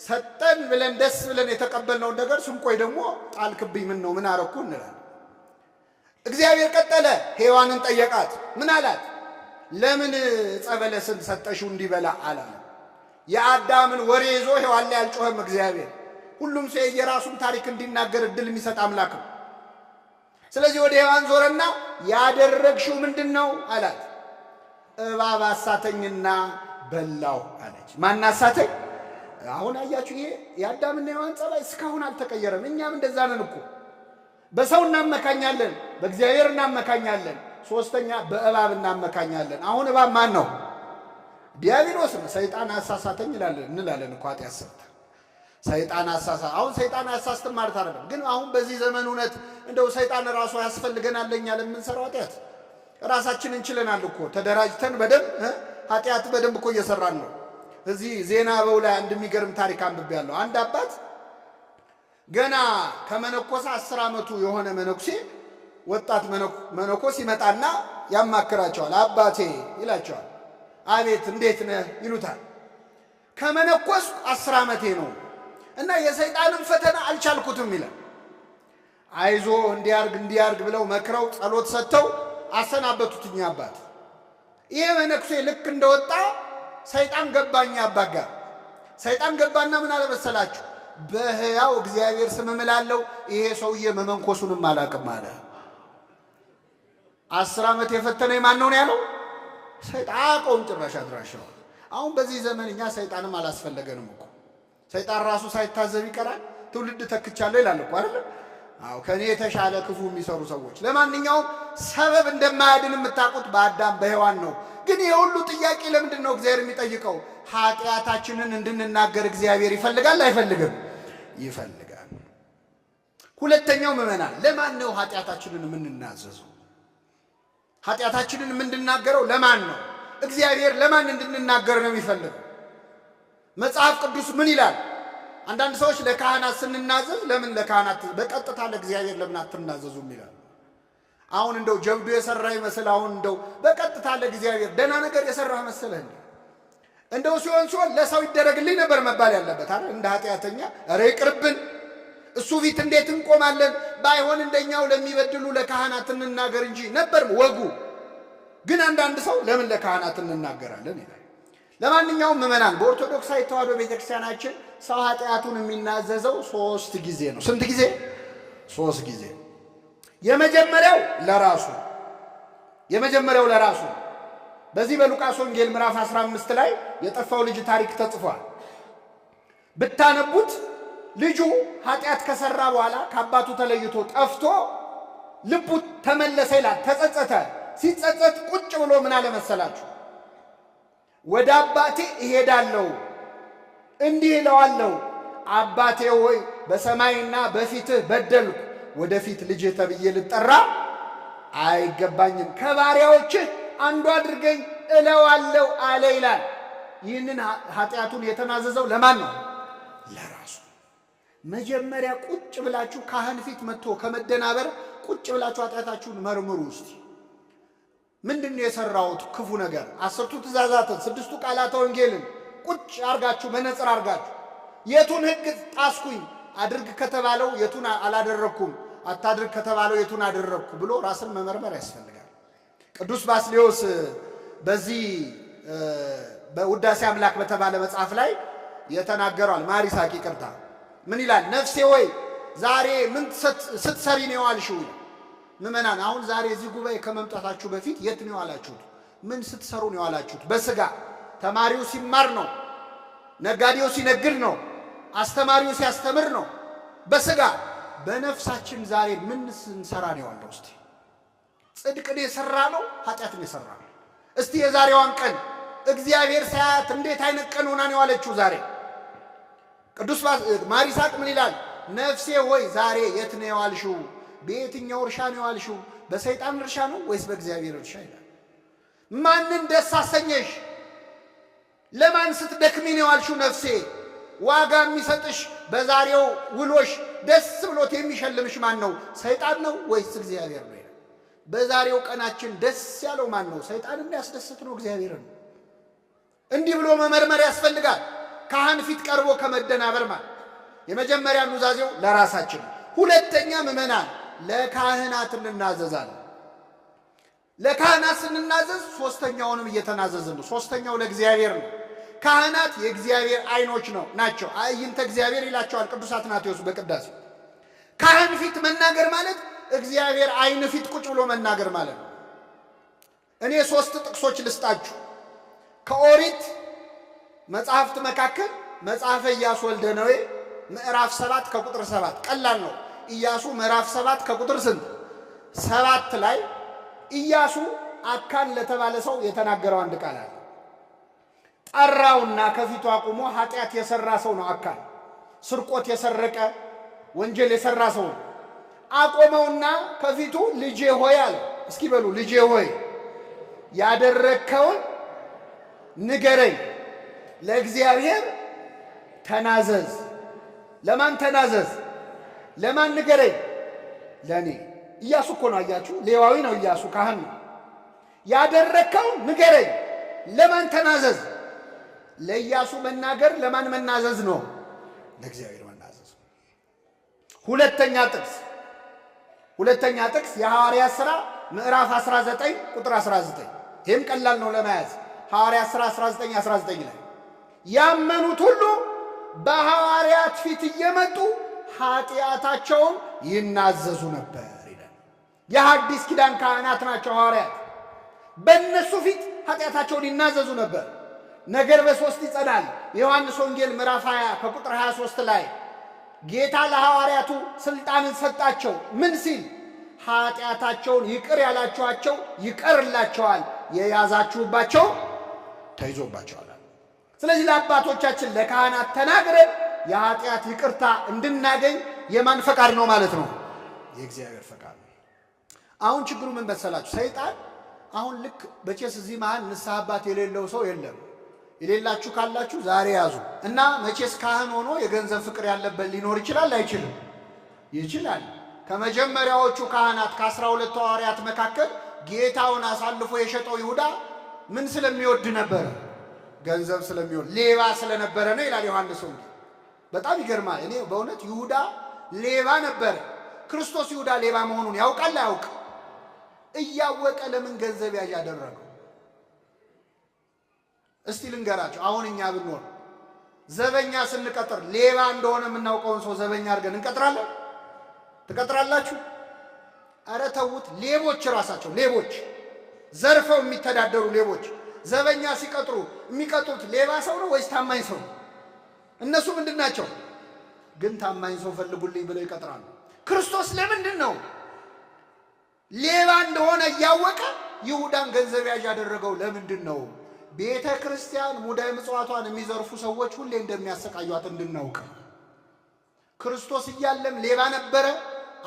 ሰጠን ብለን ደስ ብለን የተቀበልነውን ነገር ስንቆይ ደግሞ ጣልክብኝ፣ ምን ነው ምን አረኩ እንላለን። እግዚአብሔር ቀጠለ፣ ሔዋንን ጠየቃት። ምን አላት? ለምን ዕፀ በለስን ሰጠሽው እንዲበላ አላለ። የአዳምን ወሬ ይዞ ሔዋን ላይ አልጮኸም እግዚአብሔር። ሁሉም ሰው የራሱን ታሪክ እንዲናገር እድል የሚሰጥ አምላክ ነው። ስለዚህ ወደ ሔዋን ዞረና ያደረግሽው ምንድን ነው አላት። እባብ አሳተኝና በላው አለች። ማን አሳተኝ? አሁን አያችሁ፣ ይሄ የአዳምና የሔዋን ጸባይ እስካሁን አልተቀየረም። እኛም እንደዛ ነን እኮ። በሰው እናመካኛለን፣ በእግዚአብሔር እናመካኛለን፣ ሶስተኛ በእባብ እናመካኛለን። አሁን እባብ ማን ነው? ዲያብሎስ ነው። ሰይጣን አሳሳተኝ እንላለን እኮ ኃጢአት ሰርተን ሰይጣን አሳሳ። አሁን ሰይጣን አያሳስትም ማለት አይደለም፣ ግን አሁን በዚህ ዘመን እውነት እንደው ሰይጣን ራሱ ያስፈልገናል ለኛ ለምንሰራው ኃጢአት? ራሳችን እንችለናል እኮ ተደራጅተን በደንብ ኃጢአት በደንብ እኮ እየሰራን ነው። እዚህ ዜና አበው ላይ አንድ የሚገርም ታሪክ አንብቤያለሁ። አንድ አባት ገና ከመነኮሰ 10 ዓመቱ የሆነ መነኩሴ ወጣት መነኮስ ይመጣና ያማክራቸዋል። አባቴ ይላቸዋል። አቤት እንዴት ነህ ይሉታል። ከመነኮስ 10 ዓመቴ ነው እና የሰይጣንን ፈተና አልቻልኩትም ይላል። አይዞ እንዲያርግ ብለው መክረው ጸሎት ሰጥተው አሰናበቱትኝ አባት። ይሄ መነኩሴ ልክ እንደወጣ ሰይጣን ገባኝ አባት ጋር። ሰይጣን ገባና ምን አለ መሰላችሁ? በሕያው እግዚአብሔር ስም እምላለሁ ይሄ ሰውዬ መመንኮሱንም አላውቅም አለ። 10 ዓመት የፈተነኝ ማን ነው ያለው? ሰይጣን አቆም ጭራሽ አድራሻው። አሁን በዚህ ዘመን እኛ ሰይጣንም አላስፈለገንም እኮ። ሰይጣን ራሱ ሳይታዘብ ይቀራል። ትውልድ ተክቻለሁ ይላል እኮ አይደል? አዎ ከኔ የተሻለ ክፉ የሚሰሩ ሰዎች። ለማንኛውም ሰበብ እንደማያድን የምታውቁት በአዳም በሔዋን ነው። ግን የሁሉ ጥያቄ ለምንድን ነው እግዚአብሔር የሚጠይቀው? ኃጢአታችንን እንድንናገር እግዚአብሔር ይፈልጋል አይፈልግም? ይፈልጋል። ሁለተኛው ምዕመናን፣ ለማን ነው ኃጢአታችንን የምንናዘዘው? ኃጢአታችንን የምንናገረው ለማን ነው? እግዚአብሔር ለማን እንድንናገር ነው የሚፈልገው? መጽሐፍ ቅዱስ ምን ይላል? አንዳንድ ሰዎች ለካህናት ስንናዘዝ ለምን ለካህናት በቀጥታ ለእግዚአብሔር ለምን አትናዘዙም ይላል። አሁን እንደው ጀብዱ የሰራ ይመስል አሁን እንደው በቀጥታ ለእግዚአብሔር ደህና ነገር የሰራ መሰለህ? እንደው ሲሆን ለሰው ይደረግልኝ ነበር መባል ያለበት አይደል? እንደ ኃጢአተኛ ኧረ ይቅርብን፣ እሱ ፊት እንዴት እንቆማለን? ባይሆን እንደኛው ለሚበድሉ ለካህናት እንናገር እንጂ ነበር ወጉ። ግን አንዳንድ ሰው ለምን ለካህናት እንናገራለን ይላል። ለማንኛውም ምዕመናን፣ በኦርቶዶክሳዊ ተዋሕዶ ቤተክርስቲያናችን ሰው ኃጢአቱን የሚናዘዘው 3 ጊዜ ነው። ስንት ጊዜ? 3 ጊዜ። የመጀመሪያው ለራሱ በዚህ በሉቃስ ወንጌል ምዕራፍ 15 ላይ የጠፋው ልጅ ታሪክ ተጽፏል። ብታነቡት ልጁ ኃጢአት ከሰራ በኋላ ከአባቱ ተለይቶ ጠፍቶ ልቡ ተመለሰ ይላል። ተጸጸተ። ሲጸጸት ቁጭ ብሎ ምን አለ መሰላችሁ? ወደ አባቴ እሄዳለሁ እንዲህ እለዋለሁ፣ አባቴ ሆይ በሰማይና በፊትህ በደልኩ፣ ወደፊት ልጅ ተብዬ ልጠራ አይገባኝም፣ ከባሪያዎችህ አንዱ አድርገኝ እለዋለሁ አለ ይላል። ይህንን ኃጢአቱን የተናዘዘው ለማን ነው? ለራሱ። መጀመሪያ ቁጭ ብላችሁ ካህን ፊት መጥቶ ከመደናበር ቁጭ ብላችሁ ኃጢአታችሁን መርምሩ እስቲ። ምንድን ነው የሰራሁት ክፉ ነገር? 10ቱ ትእዛዛትን 6ቱ ቃላተ ወንጌልን ቁጭ አርጋችሁ መነጽር አርጋችሁ የቱን ሕግ ጣስኩኝ? አድርግ ከተባለው የቱን አላደረኩም? አታድርግ ከተባለው የቱን አደረኩ ብሎ ራስን መመርመር ያስፈልጋል። ቅዱስ ባስልዮስ በዚህ በውዳሴ አምላክ በተባለ መጽሐፍ ላይ የተናገረዋል። ማር ይስሐቅ ይቅርታ፣ ምን ይላል? ነፍሴ ወይ ዛሬ ምን ስትሰሪ ነው የዋልሽው? ምዕመናን፣ አሁን ዛሬ እዚህ ጉባኤ ከመምጣታችሁ በፊት የት ነው የዋላችሁት? ምን ስትሰሩ ነው የዋላችሁት? በስጋ ተማሪው ሲማር ነው፣ ነጋዴው ሲነግድ ነው፣ አስተማሪው ሲያስተምር ነው። በስጋ በነፍሳችን ዛሬ ምን ስንሰራ ነው የዋለው? እስቲ ጽድቅን የሰራ ነው ኃጢአትን የሰራ ነው? እስቲ የዛሬዋን ቀን እግዚአብሔር ሳያት እንዴት አይነት ቀን ሆና ነው የዋለችው ዛሬ? ቅዱስ ማር ይስሐቅ ምን ይላል? ነፍሴ ሆይ ዛሬ የት ነው የዋልሽው? በየትኛው እርሻ ነው የዋልሽው? በሰይጣን እርሻ ነው ወይስ በእግዚአብሔር እርሻ ይላል። ማንን ደስ አሰኘሽ? ለማን ስትደክሚ ነው የዋልሽው? ነፍሴ ዋጋ የሚሰጥሽ በዛሬው ውሎሽ ደስ ብሎት የሚሸልምሽ ማን ነው? ሰይጣን ነው ወይስ እግዚአብሔር ነው? በዛሬው ቀናችን ደስ ያለው ማን ነው? ሰይጣንን ያስደስት ነው እግዚአብሔርን? እንዲህ ብሎ መመርመር ያስፈልጋል። ካህን ፊት ቀርቦ ከመደናበር ማለት የመጀመሪያ ኑዛዜው ለራሳችን። ሁለተኛ ምዕመናን፣ ለካህናት እንናዘዛለን። ለካህናት ስንናዘዝ ሶስተኛውንም እየተናዘዝን ነው። ሶስተኛው ለእግዚአብሔር ነው። ካህናት የእግዚአብሔር ዓይኖች ናቸው። አይንተ እግዚአብሔር ይላቸዋል ቅዱስ አትናቴዎስ በቅዳሴው። ካህን ፊት መናገር ማለት እግዚአብሔር ዓይን ፊት ቁጭ ብሎ መናገር ማለት ነው። እኔ 3 ጥቅሶች ልስጣችሁ ከኦሪት መጽሐፍት መካከል መጽሐፈ ኢያሱ ወልደ ነዌ ምዕራፍ 7 ከቁጥር 7 ቀላል ነው። ኢያሱ ምዕራፍ 7 ከቁጥር ስንት 7 ላይ ኢያሱ አካን ለተባለ ሰው የተናገረው አንድ ቃል አለ። ጠራውና ከፊቱ አቁሞ ኃጢአት የሰራ ሰው ነው አካን፣ ስርቆት የሰረቀ ወንጀል የሰራ ሰው ነው። አቆመውና ከፊቱ ልጄ ሆይ አለ። እስኪ በሉ ልጄ ሆይ ያደረከውን ንገረኝ፣ ለእግዚአብሔር ተናዘዝ። ለማን ተናዘዝ? ለማን ንገረኝ? ለኔ። ኢያሱ እኮ ነው አያችሁ፣ ሌዋዊ ነው ኢያሱ፣ ካህን ነው። ያደረከውን ንገረኝ፣ ለማን ተናዘዝ? ለኢያሱ መናገር ለማን መናዘዝ ነው? ለእግዚአብሔር መናዘዝ። ሁለተኛ ጥቅስ የሐዋርያት ሥራ ምዕራፍ 19 ቁጥር 19። ይህም ቀላል ነው ለመያዝ። ሐዋርያት ሥራ 19 ላይ ያመኑት ሁሉ በሐዋርያት ፊት እየመጡ ኃጢአታቸውን ይናዘዙ ነበር ይላል። የሐዲስ ኪዳን ካህናት ናቸው ሐዋርያት። በእነሱ ፊት ኃጢአታቸውን ይናዘዙ ነበር። ነገር በሶስት ይጸናል። የዮሐንስ ወንጌል ምዕራፍ 20 ከቁጥር 23 ላይ ጌታ ለሐዋርያቱ ስልጣንን ሰጣቸው። ምን ሲል? ኃጢአታቸውን ይቅር ያላችኋቸው ይቀርላቸዋል፣ የያዛችሁባቸው ተይዞባቸዋል። ስለዚህ ለአባቶቻችን ለካህናት ተናግረን የኃጢአት ይቅርታ እንድናገኝ የማን ፈቃድ ነው ማለት ነው? የእግዚአብሔር ፈቃድ ነው። አሁን ችግሩ ምን መሰላችሁ? ሰይጣን አሁን ልክ በቼስ እዚህ መሃል ንስሐ አባት የሌለው ሰው የለም። የሌላችሁ ካላችሁ ዛሬ ያዙ እና መቼስ ካህን ሆኖ የገንዘብ ፍቅር ያለበት ሊኖር ይችላል አይችልም? ይችላል። ከመጀመሪያዎቹ ካህናት ከ12 ሐዋርያት መካከል ጌታውን አሳልፎ የሸጠው ይሁዳ ምን ስለሚወድ ነበረ? ገንዘብ ስለሚወድ፣ ሌባ ስለነበረ ነው ይላል ዮሐንስ ወንጌል። በጣም ይገርማል። እኔ በእውነት ይሁዳ ሌባ ነበረ። ክርስቶስ ይሁዳ ሌባ መሆኑን ያውቃል አያውቅ? እያወቀ ለምን ገንዘብ ያዥ ያደረገው? እስቲ ልንገራቸው። አሁን እኛ ብንሆን ዘበኛ ስንቀጥር ሌባ እንደሆነ የምናውቀውን ሰው ዘበኛ አድርገን እንቀጥራለን? ትቀጥራላችሁ? አረ ተዉት። ሌቦች ራሳቸው ሌቦች፣ ዘርፈው የሚተዳደሩ ሌቦች ዘበኛ ሲቀጥሩ የሚቀጥሩት ሌባ ሰው ነው ወይስ ታማኝ ሰው? እነሱ ምንድን ናቸው? ግን ታማኝ ሰው ፈልጉልኝ ብለው ይቀጥራሉ። ክርስቶስ ለምንድን ነው ሌባ እንደሆነ እያወቀ ይሁዳን ገንዘብ ያዥ ያደረገው? ለምንድን ነው? ቤተ ክርስቲያን ሙዳየ ምጽዋቷን የሚዘርፉ ሰዎች ሁሌ እንደሚያሰቃዩት እንድናውቅ። ክርስቶስ እያለም ሌባ ነበረ፣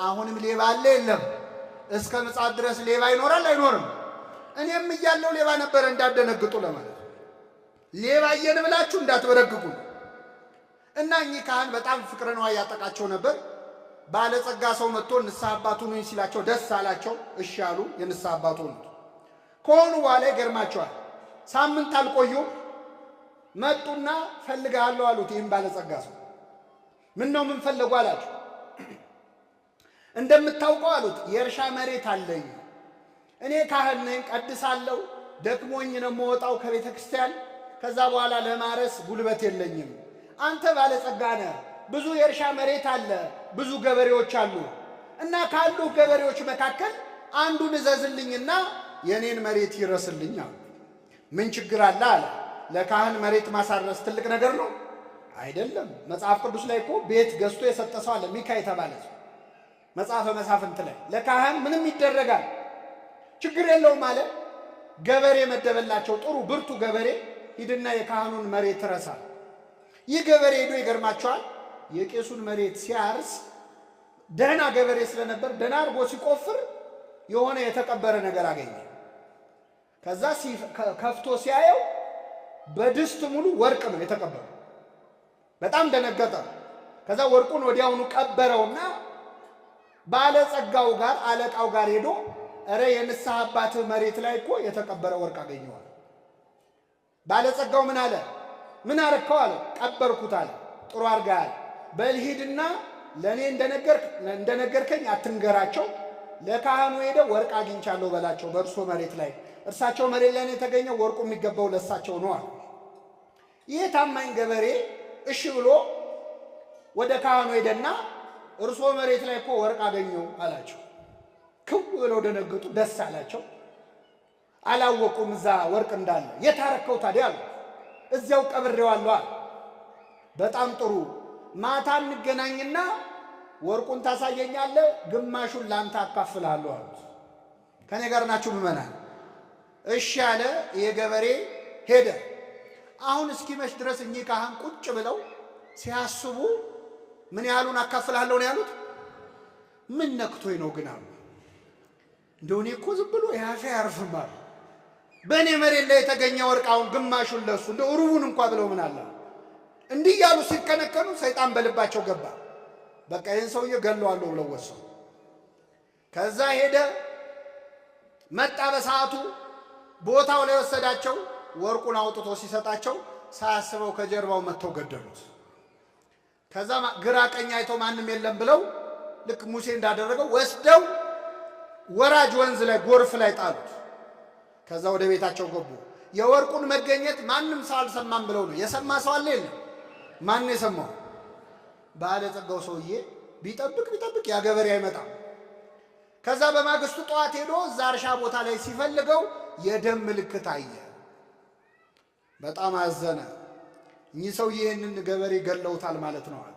አሁንም ሌባ አለ የለም? እስከ ምጽአት ድረስ ሌባ ይኖራል አይኖርም? እኔም እያለው ሌባ ነበረ እንዳደነግጡ ለማለት። ሌባ እየን ብላችሁ እንዳትበረግጉ። እና እኚህ ካህን በጣም ፍቅረ ነዋይ ያጠቃቸው ነበር። ባለጸጋ ሰው መጥቶ ንስሐ አባቱ ነኝ ሲላቸው ደስ አላቸው። እሺ አሉ። የንስሐ አባቱ ከሆኑ በኋላ ይገርማቸዋል። ሳምንት አልቆዩም። መጡና ፈልጋለሁ አሉት። ይህም ባለጸጋ ሰው ምን ነው ምን ፈለጉ አላቸው። እንደምታውቀው አሉት የእርሻ መሬት አለኝ፣ እኔ ካህን ነኝ፣ ቀድሳለሁ፣ ደክሞኝ ነው የምወጣው ከቤተ ክርስቲያን። ከዛ በኋላ ለማረስ ጉልበት የለኝም። አንተ ባለጸጋ ነህ፣ ብዙ የእርሻ መሬት አለ፣ ብዙ ገበሬዎች አሉ እና ካሉ ገበሬዎች መካከል አንዱን እዘዝልኝና የኔን መሬት ይረስልኝ አሉ። ምን ችግር አለ አለ። ለካህን መሬት ማሳረስ ትልቅ ነገር ነው አይደለም? መጽሐፍ ቅዱስ ላይ እኮ ቤት ገዝቶ የሰጠ ሰው አለ፣ ሚካ የተባለ ሰው። መጽሐፈ መሳፍንት ላይ ለካህን ምንም ይደረጋል፣ ችግር የለውም አለ። ገበሬ መደበላቸው፣ ጥሩ ብርቱ ገበሬ። ሂድና የካህኑን መሬት ረሳ። ይህ ገበሬ ሄዶ ይገርማቸዋል፣ የቄሱን መሬት ሲያርስ ደህና ገበሬ ስለነበር ደህና አድርጎ ሲቆፍር የሆነ የተቀበረ ነገር አገኘ። ከዛ ከፍቶ ሲያየው በድስት ሙሉ ወርቅ ነው የተቀበረው። በጣም ደነገጠ። ከዛ ወርቁን ወዲያውኑ ቀበረውና ባለጸጋው ጋር አለቃው ጋር ሄዶ እረ የንስሐ አባትህ መሬት ላይ እኮ የተቀበረ ወርቅ አገኘዋል። ባለጸጋው ምን አለ? ምን አረከው አለ። ቀበርኩት አለ። ጥሩ አድርገሃል። በል ሂድና ለእኔ እንደነገርከኝ አትንገራቸው፣ ለካህኑ ሄደ ወርቅ አግኝቻለሁ በላቸው በእርሶ መሬት ላይ። እርሳቸው መሬት ላይ ነው የተገኘው፣ ወርቁ የሚገባው ለእሳቸው ነው አለ። ይህ ታማኝ ገበሬ እሺ ብሎ ወደ ካህኑ ሄደና እርሶ መሬት ላይ እኮ ወርቅ አገኘው አላቸው። ክው ብለው ደነገጡ፣ ደስ አላቸው። አላወቁም እዛ ወርቅ እንዳለ። የታረከው ታዲያ አሉ። እዚያው ቀብሬዋለሁ አለ። በጣም ጥሩ ማታ እንገናኝና ወርቁን ታሳየኛለህ፣ ግማሹን ላንተ አካፍልሃለሁ አሉት። ከኔ ጋር ናችሁ ምዕመናን? እሺ አለ። ይሄ ገበሬ ሄደ። አሁን እስኪመሽ ድረስ እኚህ ካህን ቁጭ ብለው ሲያስቡ ምን ያህሉን አካፍልሃለሁ ነው ያሉት? ምን ነክቶኝ ነው ግን አሉ። እንደው እኔ እኮ ዝም ብሎ ያፌ ያርፍም አሉ። በእኔ መሬት ላይ የተገኘ ወርቅ አሁን ግማሹን ለሱ እንደው ሩቡን እንኳ ብለው ምን አለ እንዲህ ያሉ ሲከነከኑ ሰይጣን በልባቸው ገባ። በቃ ይህን ሰውዬ ገለዋለሁ ብለው ወሰኑ። ከዛ ሄደ መጣ። በሰዓቱ ቦታው ላይ ወሰዳቸው። ወርቁን አውጥቶ ሲሰጣቸው ሳያስበው ከጀርባው መጥተው ገደሉት። ከዛ ግራ ቀኝ አይተው ማንም የለም ብለው ልክ ሙሴ እንዳደረገው ወስደው ወራጅ ወንዝ ላይ ጎርፍ ላይ ጣሉት። ከዛ ወደ ቤታቸው ገቡ። የወርቁን መገኘት ማንም ሰው አልሰማም ብለው ነው። የሰማ ሰው አለ የለም? ማን የሰማው? ባለጸጋው ሰውዬ ቢጠብቅ ያ ገበሬ አይመጣም። ከዛ በማግስቱ ጠዋት ሄዶ እዛ እርሻ ቦታ ላይ ሲፈልገው የደም ምልክት አየ። በጣም አዘነ። እኚህ ሰውዬ ይህንን ገበሬ ገለውታል ማለት ነው አለ።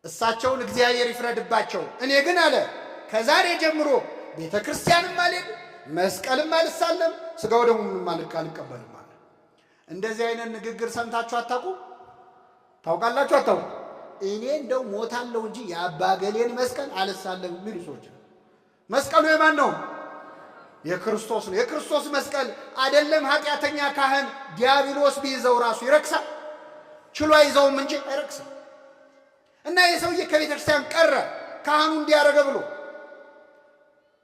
እሳቸውን እግዚአብሔር ይፍረድባቸው። እኔ ግን አለ ከዛሬ ጀምሮ ቤተ ክርስቲያንም አልሄድ፣ መስቀልም አልሳለም፣ ስጋው ደሙንም አልቀበልም አለ። እንደዚህ አይነት ንግግር ሰምታችሁ አታውቁ? ታውቃላችሁ አታውቁ? እኔ እንደው ሞታለሁ እንጂ የአባ ገሌን መስቀል አልሳለም የሚሉ ሰዎች። መስቀሉ የማን ነው? የክርስቶስ ነው። የክርስቶስ መስቀል አይደለም ኃጢአተኛ ካህን ዲያብሎስ ቢይዘው ራሱ ይረክሳል። ችሎ አይዘውም እንጂ አይረክስም። እና የሰውዬ ከቤተ ክርስቲያን ቀረ ካህኑ እንዲያረገ ብሎ።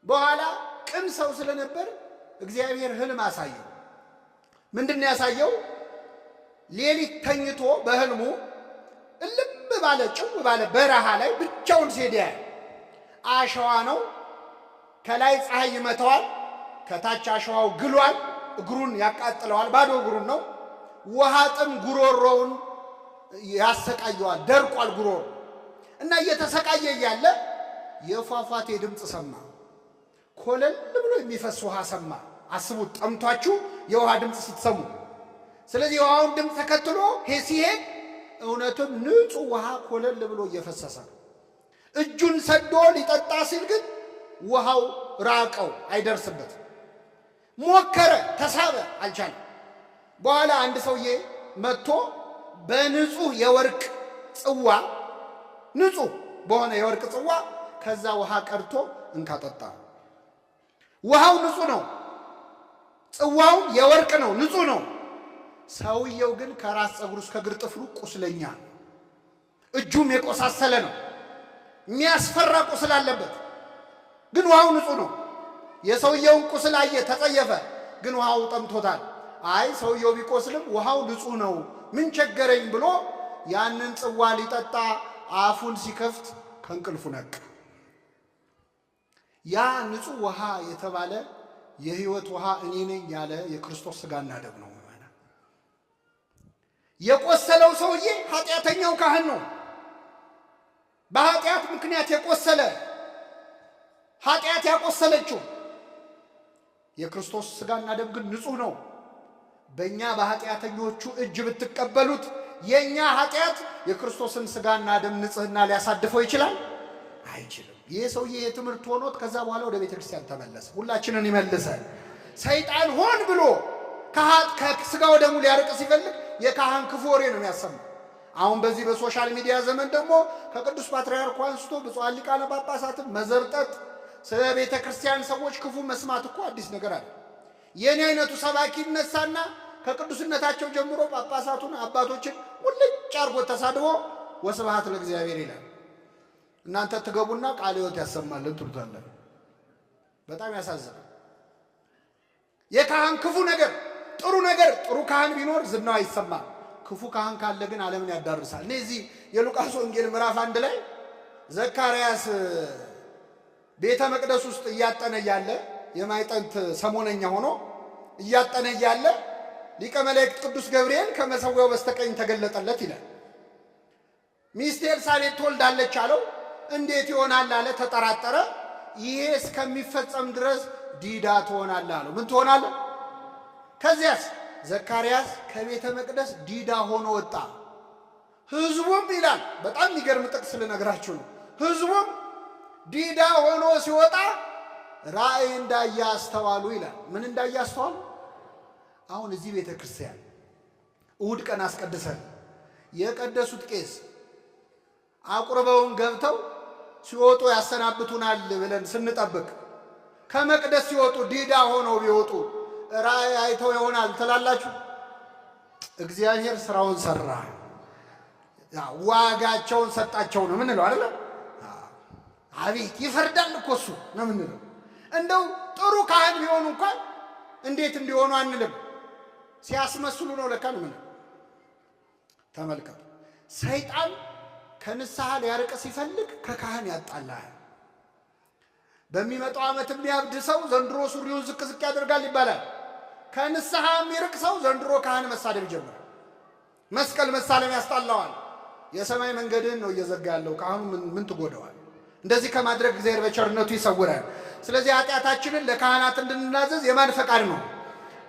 በኋላ ቅን ሰው ስለነበር እግዚአብሔር ህልም አሳየው። ምንድን ነው ያሳየው? ሌሊት ተኝቶ በህልሙ እልም ባለ ጭው ባለ በረሃ ላይ ብቻውን ሲሄድ ያያል። አሸዋ ነው። ከላይ ፀሐይ ይመታዋል፣ ከታች አሸዋው ግሏል፣ እግሩን ያቃጥለዋል፣ ባዶ እግሩን ነው። ውሃ ጥም ጉሮሮውን ያሰቃየዋል፣ ደርቋል ጉሮሮ። እና እየተሰቃየ እያለ የፏፏቴ ድምፅ ሰማ። ኮለል ብሎ የሚፈስ ውሃ ሰማ። አስቡት ጠምቷችሁ የውሃ ድምፅ ስትሰሙ። ስለዚህ የውሃውን ድምፅ ተከትሎ ሲሄድ እውነትም ንጹህ ውሃ ኮለል ብሎ እየፈሰሰ ነው። እጁን ሰዶ ሊጠጣ ሲል ግን ውሃው ራቀው፣ አይደርስበትም። ሞከረ፣ ተሳበ፣ አልቻለም። በኋላ አንድ ሰውዬ መጥቶ በንጹህ የወርቅ ጽዋ፣ ንጹህ በሆነ የወርቅ ጽዋ ከዛ ውሃ ቀድቶ እንካጠጣ። ውሃው ንጹህ ነው፣ ጽዋው የወርቅ ነው፣ ንጹህ ነው። ሰውየው ግን ከራስ ፀጉሩ እስከ እግር ጥፍሩ ቁስለኛ፣ እጁም የቆሳሰለ ነው፣ የሚያስፈራ ቁስል አለበት። ግን ውሃው ንጹህ ነው። የሰውየውን ቁስል አየ፣ ተጸየፈ። ግን ውሃው ጠምቶታል። አይ ሰውየው ቢቆስልም ውሃው ንጹህ ነው፣ ምን ቸገረኝ ብሎ ያንን ጽዋ ሊጠጣ አፉን ሲከፍት ከእንቅልፉ ነቃ። ያ ንጹህ ውሃ የተባለ የሕይወት ውሃ እኔ ነኝ ያለ የክርስቶስ ሥጋና ደም ነው። የቆሰለው ሰውዬ ኃጢአተኛው ካህን ነው። በኃጢአት ምክንያት የቆሰለ ኃጢአት ያቆሰለችው የክርስቶስ ሥጋና ደም ግን ንጹህ ነው። በእኛ በኃጢአተኞቹ እጅ ብትቀበሉት የእኛ ኃጢአት የክርስቶስን ሥጋና ደም ንጽህና ሊያሳድፈው ይችላል? አይችልም። ይህ ሰውዬ የትምህርት ሆኖት ከዛ በኋላ ወደ ቤተ ክርስቲያን ተመለሰ። ሁላችንን ይመልሰን። ሰይጣን ሆን ብሎ ከሥጋው ደሙ ሊያርቅ ሲፈልግ የካህን ክፉ ወሬ ነው የሚያሰማው። አሁን በዚህ በሶሻል ሚዲያ ዘመን ደግሞ ከቅዱስ ፓትርያርኩ አንስቶ ብፁዓን ሊቃነ ጳጳሳትን መዘርጠጥ፣ ስለ ቤተ ክርስቲያን ሰዎች ክፉ መስማት እኮ አዲስ ነገር አለ። የኔ አይነቱ ሰባኪ ይነሳና ከቅዱስነታቸው ጀምሮ ጳጳሳቱን አባቶችን ሙልጭ አርጎ ተሳድቦ ወስብሐት ለእግዚአብሔር ይላል። እናንተ ትገቡና ቃለ ሕይወት ያሰማልን ትሉታለን። በጣም ያሳዝናል። የካህን ክፉ ነገር ጥሩ ነገር ጥሩ ካህን ቢኖር ዝናው አይሰማም። ክፉ ካህን ካለ ግን ዓለምን ያዳርሳል። እዚህ የሉቃስ ወንጌል ምዕራፍ 1 ላይ ዘካርያስ ቤተ መቅደስ ውስጥ እያጠነ እያለ የማይጠንት ሰሞነኛ ሆኖ እያጠነ እያለ ሊቀ መላእክት ቅዱስ ገብርኤል ከመሠዊያው በስተቀኝ ተገለጠለት ይላል። ሚስቴ ኤልሳቤጥ ትወልዳለች አለው። እንዴት ይሆናል አለ፣ ተጠራጠረ። ይሄ እስከሚፈጸም ድረስ ዲዳ ትሆናለህ አለው። ምን ትሆናለህ? ከዚያስ ዘካርያስ ከቤተ መቅደስ ዲዳ ሆኖ ወጣ። ሕዝቡም ይላል በጣም የሚገርም ጥቅስ ልነግራችሁ ነው። ሕዝቡም ዲዳ ሆኖ ሲወጣ ራእይ እንዳየ አስተዋሉ ይላል። ምን እንዳየ አስተዋሉ? አሁን እዚህ ቤተ ክርስቲያን እሑድ ቀን አስቀድሰን የቀደሱት ቄስ አቁርበውን ገብተው ሲወጡ ያሰናብቱናል ብለን ስንጠብቅ ከመቅደስ ሲወጡ ዲዳ ሆነው ቢወጡ ራእይ አይተው ይሆናል ትላላችሁ? እግዚአብሔር ስራውን ሰራ፣ ዋጋቸውን ሰጣቸው ነው ምንለው አይደል? አቤት ይፈርዳል እኮ እሱ ነው ምንለው። እንደው ጥሩ ካህን ቢሆኑ እንኳን እንዴት እንዲሆኑ አንልም። ሲያስመስሉ ነው ለካ ነው ምን። ተመልከቱ፣ ሰይጣን ከንስሐ ሊያርቅ ሲፈልግ ከካህን ያጣላል። በሚመጣው ዓመት የሚያብድ ሰው ዘንድሮ ሱሪውን ዝቅ ዝቅ ያደርጋል ይባላል። ከንስሐ የሚርቅ ሰው ዘንድሮ ካህን መሳደብ ይጀምራል። መስቀል መሳለም ያስጣላዋል። የሰማይ መንገድን ነው እየዘጋ ያለው። ካህኑ ምን ትጎደዋል? እንደዚህ ከማድረግ እግዚአብሔር በቸርነቱ ይሰውራል። ስለዚህ ኃጢአታችንን ለካህናት እንድንናዘዝ የማን ፈቃድ ነው?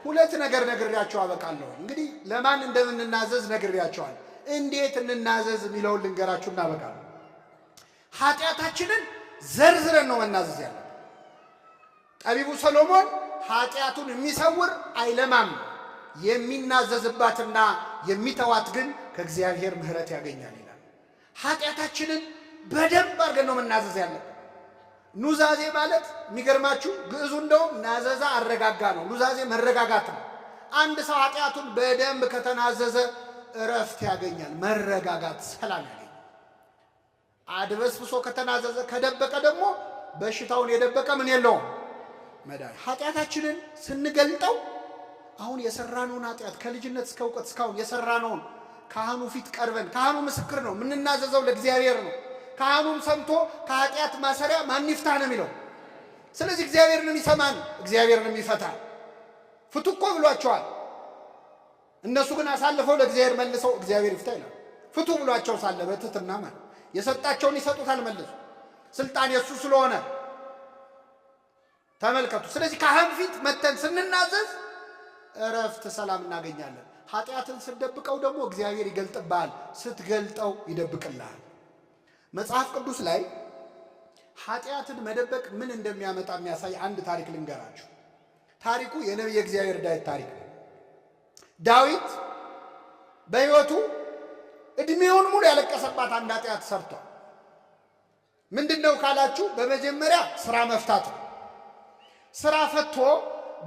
ሁለት ነገር ነግሬያቸው አበቃለሁ። እንግዲህ ለማን እንደምንናዘዝ ነግሬያቸዋል። እንዴት እንናዘዝ የሚለውን ልንገራችሁ እናበቃለሁ። ኃጢአታችንን ዘርዝረን ነው መናዘዝ ያለ። ጠቢቡ ሰሎሞን ኃጢአቱን የሚሰውር አይለማም፣ የሚናዘዝባትና የሚተዋት ግን ከእግዚአብሔር ምሕረት ያገኛል ይላል። ኃጢአታችንን በደንብ አድርገን ነው መናዘዝ ያለብን። ኑዛዜ ማለት የሚገርማችሁ ግዕዙ እንደውም ናዘዛ አረጋጋ ነው። ኑዛዜ መረጋጋት ነው። አንድ ሰው ኃጢአቱን በደንብ ከተናዘዘ እረፍት ያገኛል፣ መረጋጋት፣ ሰላም ያገኛል። አድበስብሶ ከተናዘዘ ከደበቀ ደግሞ በሽታውን የደበቀ ምን የለውም መድኃኒት። ኃጢአታችንን ስንገልጠው አሁን የሰራነውን ኃጢአት ከልጅነት እስከ እውቀት እስካሁን የሰራነውን ካህኑ ፊት ቀርበን፣ ካህኑ ምስክር ነው፣ የምንናዘዘው ለእግዚአብሔር ነው። ካህኑም ሰምቶ ከኃጢአት ማሰሪያ ማን ይፍታ ነው የሚለው። ስለዚህ እግዚአብሔርንም ይሰማን እግዚአብሔርንም ይፈታል። ፍቱ እኮ ብሏቸዋል። እነሱ ግን አሳልፈው ለእግዚአብሔር መልሰው እግዚአብሔር ይፍታ ይላል። ፍቱ ብሏቸው ሳለ በትህትና ማለት የሰጣቸውን ይሰጡታል መልሱ። ስልጣን የሱ ስለሆነ ተመልከቱ። ስለዚህ ካህን ፊት መተን ስንናዘዝ እረፍት፣ ሰላም እናገኛለን። ኃጢአትን ስትደብቀው ደግሞ እግዚአብሔር ይገልጥብሃል፣ ስትገልጠው ይደብቅልሃል። መጽሐፍ ቅዱስ ላይ ኃጢአትን መደበቅ ምን እንደሚያመጣ የሚያሳይ አንድ ታሪክ ልንገራችሁ። ታሪኩ የነቢየ እግዚአብሔር ዳዊት ታሪክ ነው። ዳዊት በሕይወቱ ዕድሜውን ሙሉ ያለቀሰባት አንድ ኃጢአት ሰርቷል። ምንድነው ካላችሁ፣ በመጀመሪያ ስራ መፍታት ነው። ስራ ፈቶ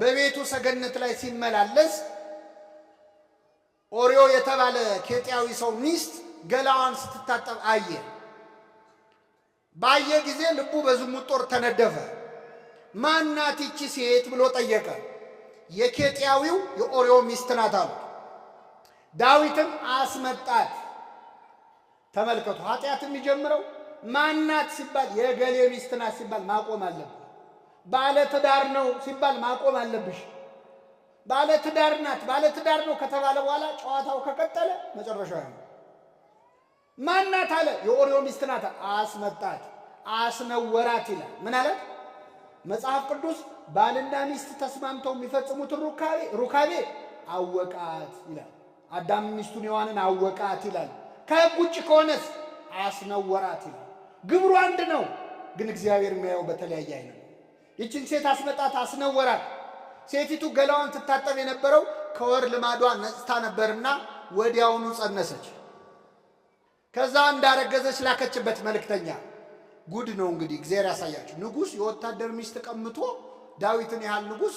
በቤቱ ሰገነት ላይ ሲመላለስ ኦርዮ የተባለ ኬጢያዊ ሰው ሚስት ገላዋን ስትታጠብ አየ። ባየ ጊዜ ልቡ በዝሙት ጦር ተነደፈ። ማናት ይቺ ሴት ብሎ ጠየቀ። የኬጢያዊው የኦርዮ ሚስት ናት አሉ። ዳዊትም አስመጣት። ተመልከቱ፣ ኃጢአት የሚጀምረው ማናት ሲባል የገሌ ሚስት ናት ሲባል ማቆም አለብህ። ባለ ትዳር ነው ሲባል ማቆም አለብሽ። ባለ ትዳር ናት፣ ባለ ትዳር ነው ከተባለ በኋላ ጨዋታው ከቀጠለ መጨረሻው ነው። ማናት አለ፣ የኦርዮ ሚስት ናት። አስመጣት፣ አስነወራት ይላል። ምን አለ መጽሐፍ ቅዱስ? ባልና ሚስት ተስማምተው የሚፈጽሙትን ሩካቤ አወቃት ይላል። አዳም ሚስቱን ሔዋንን አወቃት ይላል። ከሕግ ውጭ ከሆነስ አስነወራት ይላል። ግብሩ አንድ ነው፣ ግን እግዚአብሔር የሚያየው በተለያየ አይነት። ይችን ሴት አስመጣት፣ አስነወራት። ሴቲቱ ገላዋን ትታጠብ የነበረው ከወር ልማዷ ነጽታ ነበርና ወዲያውኑ ጸነሰች። ከዛ እንዳረገዘች ላከችበት መልእክተኛ። ጉድ ነው እንግዲህ፣ እግዚአብሔር ያሳያችሁ። ንጉሥ የወታደር ሚስት ቀምቶ፣ ዳዊትን ያህል ንጉሥ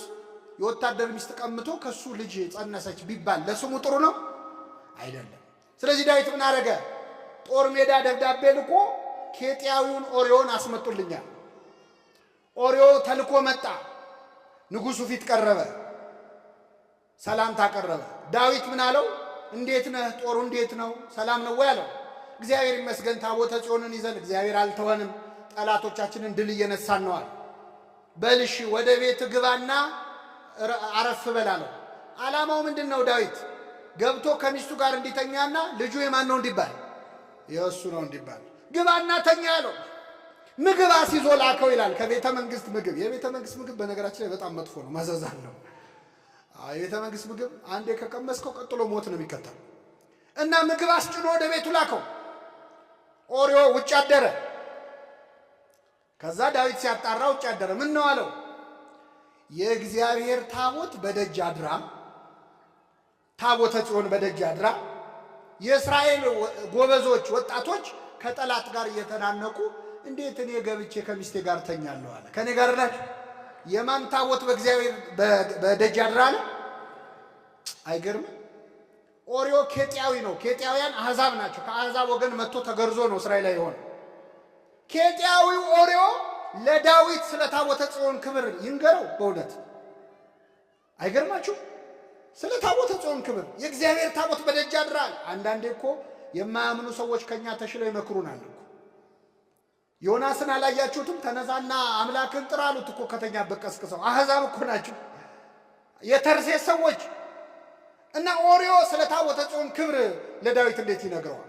የወታደር ሚስት ቀምቶ ከሱ ልጅ ጸነሰች ቢባል ለስሙ ጥሩ ነው አይደለም። ስለዚህ ዳዊት ምን አረገ? ጦር ሜዳ ደብዳቤ ልኮ ኬጢያዊውን ኦርዮን አስመጡልኛል። ኦርዮ ተልኮ መጣ። ንጉሡ ፊት ቀረበ፣ ሰላምታ ቀረበ። ዳዊት ምን አለው? እንዴት ነህ? ጦሩ እንዴት ነው? ሰላም ነው ወይ አለው። እግዚአብሔር ይመስገን፣ ታቦተ ጽዮንን ይዘን እግዚአብሔር አልተወንም፣ ጠላቶቻችንን ድል እየነሳን ነዋል። በልሽ ወደ ቤት ግባና አረፍ በል አለው። ዓላማው ምንድን ነው? ዳዊት ገብቶ ከሚስቱ ጋር እንዲተኛና ልጁ የማን ነው እንዲባል፣ የእሱ ነው እንዲባል ግባና ተኛ አለው። ምግብ አስይዞ ላከው ይላል። ከቤተ መንግስት ምግብ። የቤተ መንግስት ምግብ በነገራችን ላይ በጣም መጥፎ ነው፣ መዘዝ አለው። የቤተ መንግስት ምግብ አንዴ ከቀመስከው ቀጥሎ ሞት ነው የሚከተል እና ምግብ አስጭኖ ወደ ቤቱ ላከው። ኦርዮ ውጭ አደረ። ከዛ ዳዊት ሲያጣራ ውጭ አደረ። ምን ነው አለው? የእግዚአብሔር ታቦት በደጅ አድራ፣ ታቦተ ጽዮን በደጅ አድራ፣ የእስራኤል ጎበዞች ወጣቶች ከጠላት ጋር እየተናነቁ እንዴት እኔ ገብቼ ከሚስቴ ጋር ተኛለሁ አለ። ከኔ ጋር ናችሁ? የማን ታቦት በእግዚአብሔር በደጅ አድራ አለ? አይገርም? ኦርዮ ኬጢያዊ ነው። ኬጢያውያን አሕዛብ ናቸው። ከአሕዛብ ወገን መጥቶ ተገርዞ ነው እስራኤላዊ የሆነ። ኬጢያዊው ኦርዮ ለዳዊት ስለ ታቦተ ጽዮን ክብር ይንገረው። በእውነት አይገርማችሁ? ስለ ታቦተ ጽዮን ክብር የእግዚአብሔር ታቦት በደጅ አድራል። አንዳንዴ እኮ የማያምኑ ሰዎች ከኛ ተሽለው ይመክሩናል እኮ። ዮናስን አላያችሁትም? ተነሳና አምላክን ጥራ አሉት እኮ ከተኛበት ቀስቅሰው። አሕዛብ እኮ ናቸው፣ የተርሴስ ሰዎች። እና ኦርዮ ስለ ታቦተ ጽዮን ክብር ለዳዊት እንዴት ይነግረዋል?